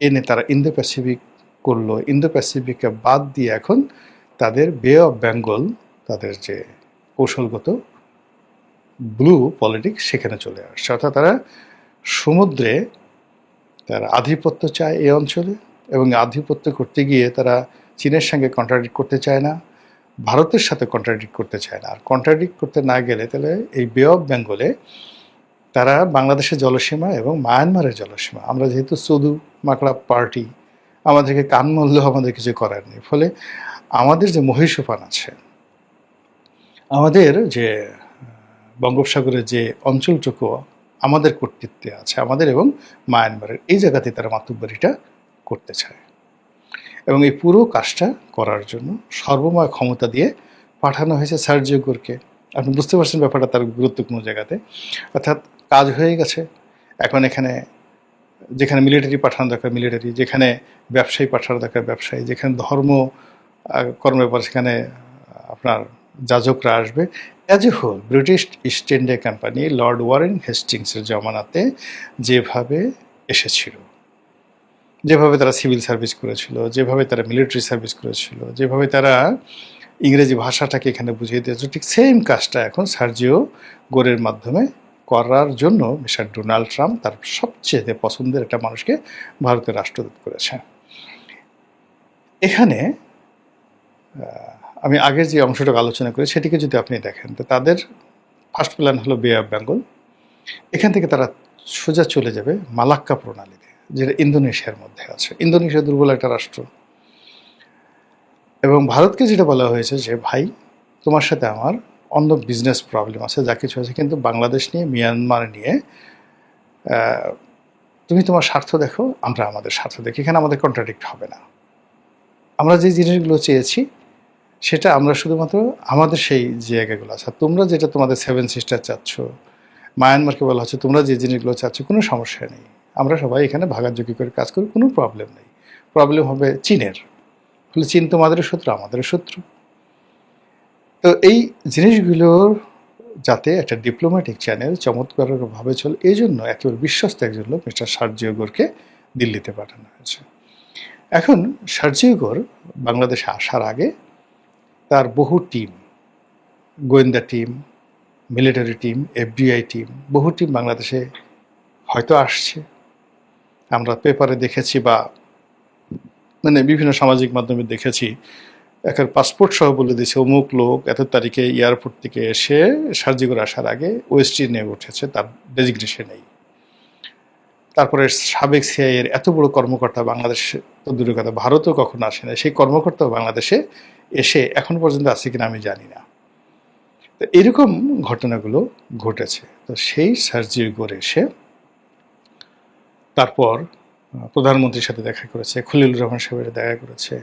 এনে তারা ইন্দো প্যাসিফিক করলো। ইন্দো প্যাসিফিককে বাদ দিয়ে এখন তাদের বে অফ বেঙ্গল, তাদের যে কৌশলগত ব্লু পলিটিক্স সেখানে চলে আসছে। অর্থাৎ তারা সমুদ্রে তারা আধিপত্য চায় এই অঞ্চলে, এবং আধিপত্য করতে গিয়ে তারা চীনের সঙ্গে কন্ট্রাডিক্ট করতে চায় না, ভারতের সাথে কন্ট্রাডিক্ট করতে চায় না। আর কন্ট্রাডিক্ট করতে না গেলে তাহলে এই বে অফ বেঙ্গলে তারা বাংলাদেশের জলসীমা এবং মায়ানমারের জলসীমা, আমরা যেহেতু চদু মাকড়া পার্টি, আমাদেরকে কান মূল্যেও আমাদের কিছু করার নেই। ফলে আমাদের যে মহীসোপান আছে, আমাদের যে বঙ্গোপসাগরের যে অঞ্চলটুকু আমাদের কর্তৃত্বে আছে, আমাদের এবং মায়ানমারের, এই জায়গাতে তারা মাতুব্বরিটা করতে চায়। এবং এই পুরো কাজটা করার জন্য সর্বময় ক্ষমতা দিয়ে পাঠানো হয়েছে সার্জিও গোরকে। আপনি বুঝতে পারছেন ব্যাপারটা তার গুরুত্বপূর্ণ জায়গাতে। অর্থাৎ কাজ হয়ে গেছে। এখন এখানে যেখানে মিলিটারি পাঠানো দরকার মিলিটারি, যেখানে ব্যবসায়ী পাঠানো দরকার ব্যবসায়ী, যেখানে ধর্ম কর্মের পর সেখানে আপনার যাজকরা আসবে। As a whole British East India Company Lord Warren হেস্টিংসের জমানাতে যেভাবে এসেছিল, যেভাবে তারা সিভিল সার্ভিস করেছিল, যেভাবে তারা মিলিটারি সার্ভিস করেছিল, যেভাবে তারা ইংরেজি ভাষাটাকে এখানে বুঝিয়ে দিয়েছে, ঠিক সেম কাজটা এখন সার্জিও গোরের মাধ্যমে করার জন্য মিস্টার ডোনাল্ড ট্রাম্প তার সবচেয়ে পছন্দের একটা মানুষকে ভারতের রাষ্ট্রদূত করেছে। এখানে আমি আগের যে অংশটাকে আলোচনা করি সেটিকে যদি আপনি দেখেন, তো তাদের ফার্স্ট প্ল্যান হলো বে অফ বেঙ্গল। এখান থেকে তারা সোজা চলে যাবে মালাক্কা প্রণালীতে, যেটা ইন্দোনেশিয়ার মধ্যে আছে। ইন্দোনেশিয়া দুর্বল একটা রাষ্ট্র, এবং ভারতকে যেটা বলা হয়েছে যে ভাই তোমার সাথে আমার অন্য বিজনেস প্রবলেম আছে, যা কিছু আছে, কিন্তু বাংলাদেশ নিয়ে, মিয়ানমার নিয়ে তুমি তোমার স্বার্থ দেখো, আমরা আমাদের স্বার্থ দেখি, এখানে আমাদের কন্ট্রাডিক্ট হবে না। আমরা যে জিনিসগুলো চেয়েছি সেটা আমরা শুধুমাত্র আমাদের সেই জায়গাগুলো আছে। তোমরা যেটা তোমাদের 7 সিস্টার চাচ্ছ, মায়ানমারকে বলা হচ্ছে তোমরা যে জিনিসগুলো চাচ্ছ, কোনো সমস্যা নেই, আমরা সবাই এখানে ভাগাযোগি করে কাজ করি, কোনো প্রবলেম নেই। প্রবলেম হবে চীনের। ফলে চীন তোমাদের শত্রু, আমাদের শত্রু। তো এই জিনিসগুলোর যাতে একটা ডিপ্লোম্যাটিক চ্যানেল চমৎকারভাবে চলে, এই জন্য একেবারে বিশ্বস্ত একজন লোক মিস্টার সার্জিও গোরকে দিল্লিতে পাঠানো হয়েছে। এখন সার্জিও গোর বাংলাদেশে আসার আগে তার বহু টিম, গোয়েন্দা team, military team, FBI team, বহু টিম বাংলাদেশে হয়তো আসছে, আমরা পেপারে দেখেছি বা মানে বিভিন্ন সামাজিক মাধ্যমে দেখেছি। এখন পাসপোর্ট সহ বলে দিয়েছে অমুক লোক এত তারিখে এয়ারপোর্ট থেকে এসে সার্জিও আসার আগে ওয়েস্টিনে উঠেছে, তার ডেজিগনেশন নেই। তারপরে সাবেক সিআইএ এর এত বড় কর্মকর্তা বাংলাদেশে, তো দূরের কথা ভারতেও কখনো আসে না, সেই কর্মকর্তাও বাংলাদেশে এসে এখন পর্যন্ত আছে কিনা আমি জানি না। তো এরকম ঘটনাগুলো ঘটেছে। তো সেই সার্জিও গোর এসে তারপর প্রধানমন্ত্রীর সাথে দেখা করেছে, খলিলুর রহমান সাহেবের দেখা করেছে,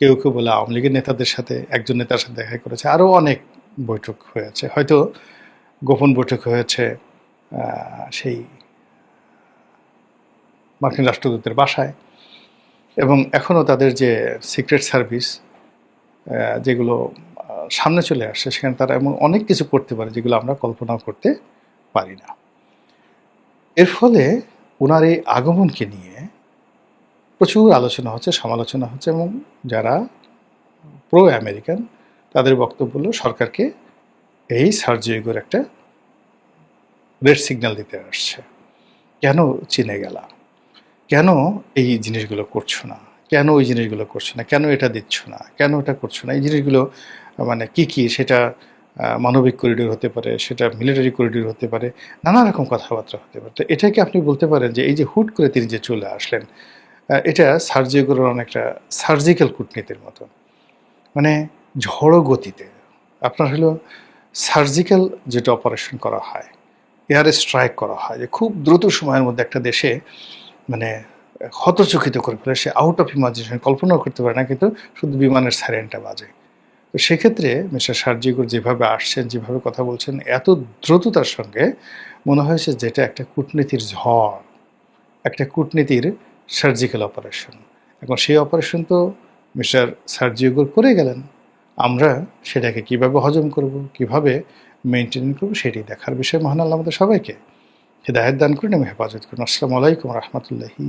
কেউ কেউ বলে আওয়ামী লীগের নেতাদের সাথে, একজন নেতার সাথে দেখা করেছে, আরও অনেক বৈঠক হয়েছে, হয়তো গোপন বৈঠক হয়েছে সেই মার্কিন রাষ্ট্রদূতের বাসায়। এবং এখনও তাদের যে সিক্রেট সার্ভিস যেগুলো সামনে চলে আসছে, সেখানে তারা এমন অনেক কিছু করতে পারে যেগুলো আমরা কল্পনাও করতে পারি না। এর ফলে ওনার এই আগমনকে নিয়ে প্রচুর আলোচনা হচ্ছে, সমালোচনা হচ্ছে, এবং যারা প্রো আমেরিকান তাদের বক্তব্য হলো সরকারকে এই সার্জিও গোর একটা রেড সিগন্যাল দিতে আসছে। কেন চীনে গেলা, কেন এই জিনিসগুলো করছো না, কেন ওই জিনিসগুলো করছো না, কেন এটা দিচ্ছ না, কেন এটা করছো না, এই জিনিসগুলো মানে কি কি, সেটা মানবিক করিডোর হতে পারে, সেটা মিলিটারি করিডোর হতে পারে, নানা রকম কথাবার্তা হতে পারে। তো এটাকে আপনি বলতে পারেন যে এই যে হুট করে তিনি যে চলে আসলেন, এটা সার্জিও গোরের অনেকটা সার্জিক্যাল কূটনীতির মতো, মানে ঝড়ো গতিতে আপনার হলো সার্জিক্যাল যেটা অপারেশন করা হয়, এয়ার স্ট্রাইক করা হয়, যে খুব দ্রুত সময়ের মধ্যে একটা দেশে মানে হতচকিত করে ফেলে, সে আউট অফ ইমাজিনেশন কল্পনাও করতে পারে না, কিন্তু শুধু বিমানের সাইরেনটা বাজে। তো সেক্ষেত্রে মিস্টার সার্জিও গোর যেভাবে আসছেন, যেভাবে কথা বলছেন, এত দ্রুততার সঙ্গে মনে হয়েছে যেটা একটা কূটনীতির ঝড়, একটা কূটনীতির সার্জিক্যাল অপারেশন। এখন সেই অপারেশন তো মিস্টার সার্জিও করে গেলেন, আমরা সেটাকে কিভাবে হজম করব, কিভাবে মেনটেন করব, সেটি দেখার বিষয়। মহান আল্লাহ আমাদের সবাইকে হিদায়াত দান করুন এবং হেফাজত করুন। আসসালামু আলাইকুম রহমতুল্লাহি।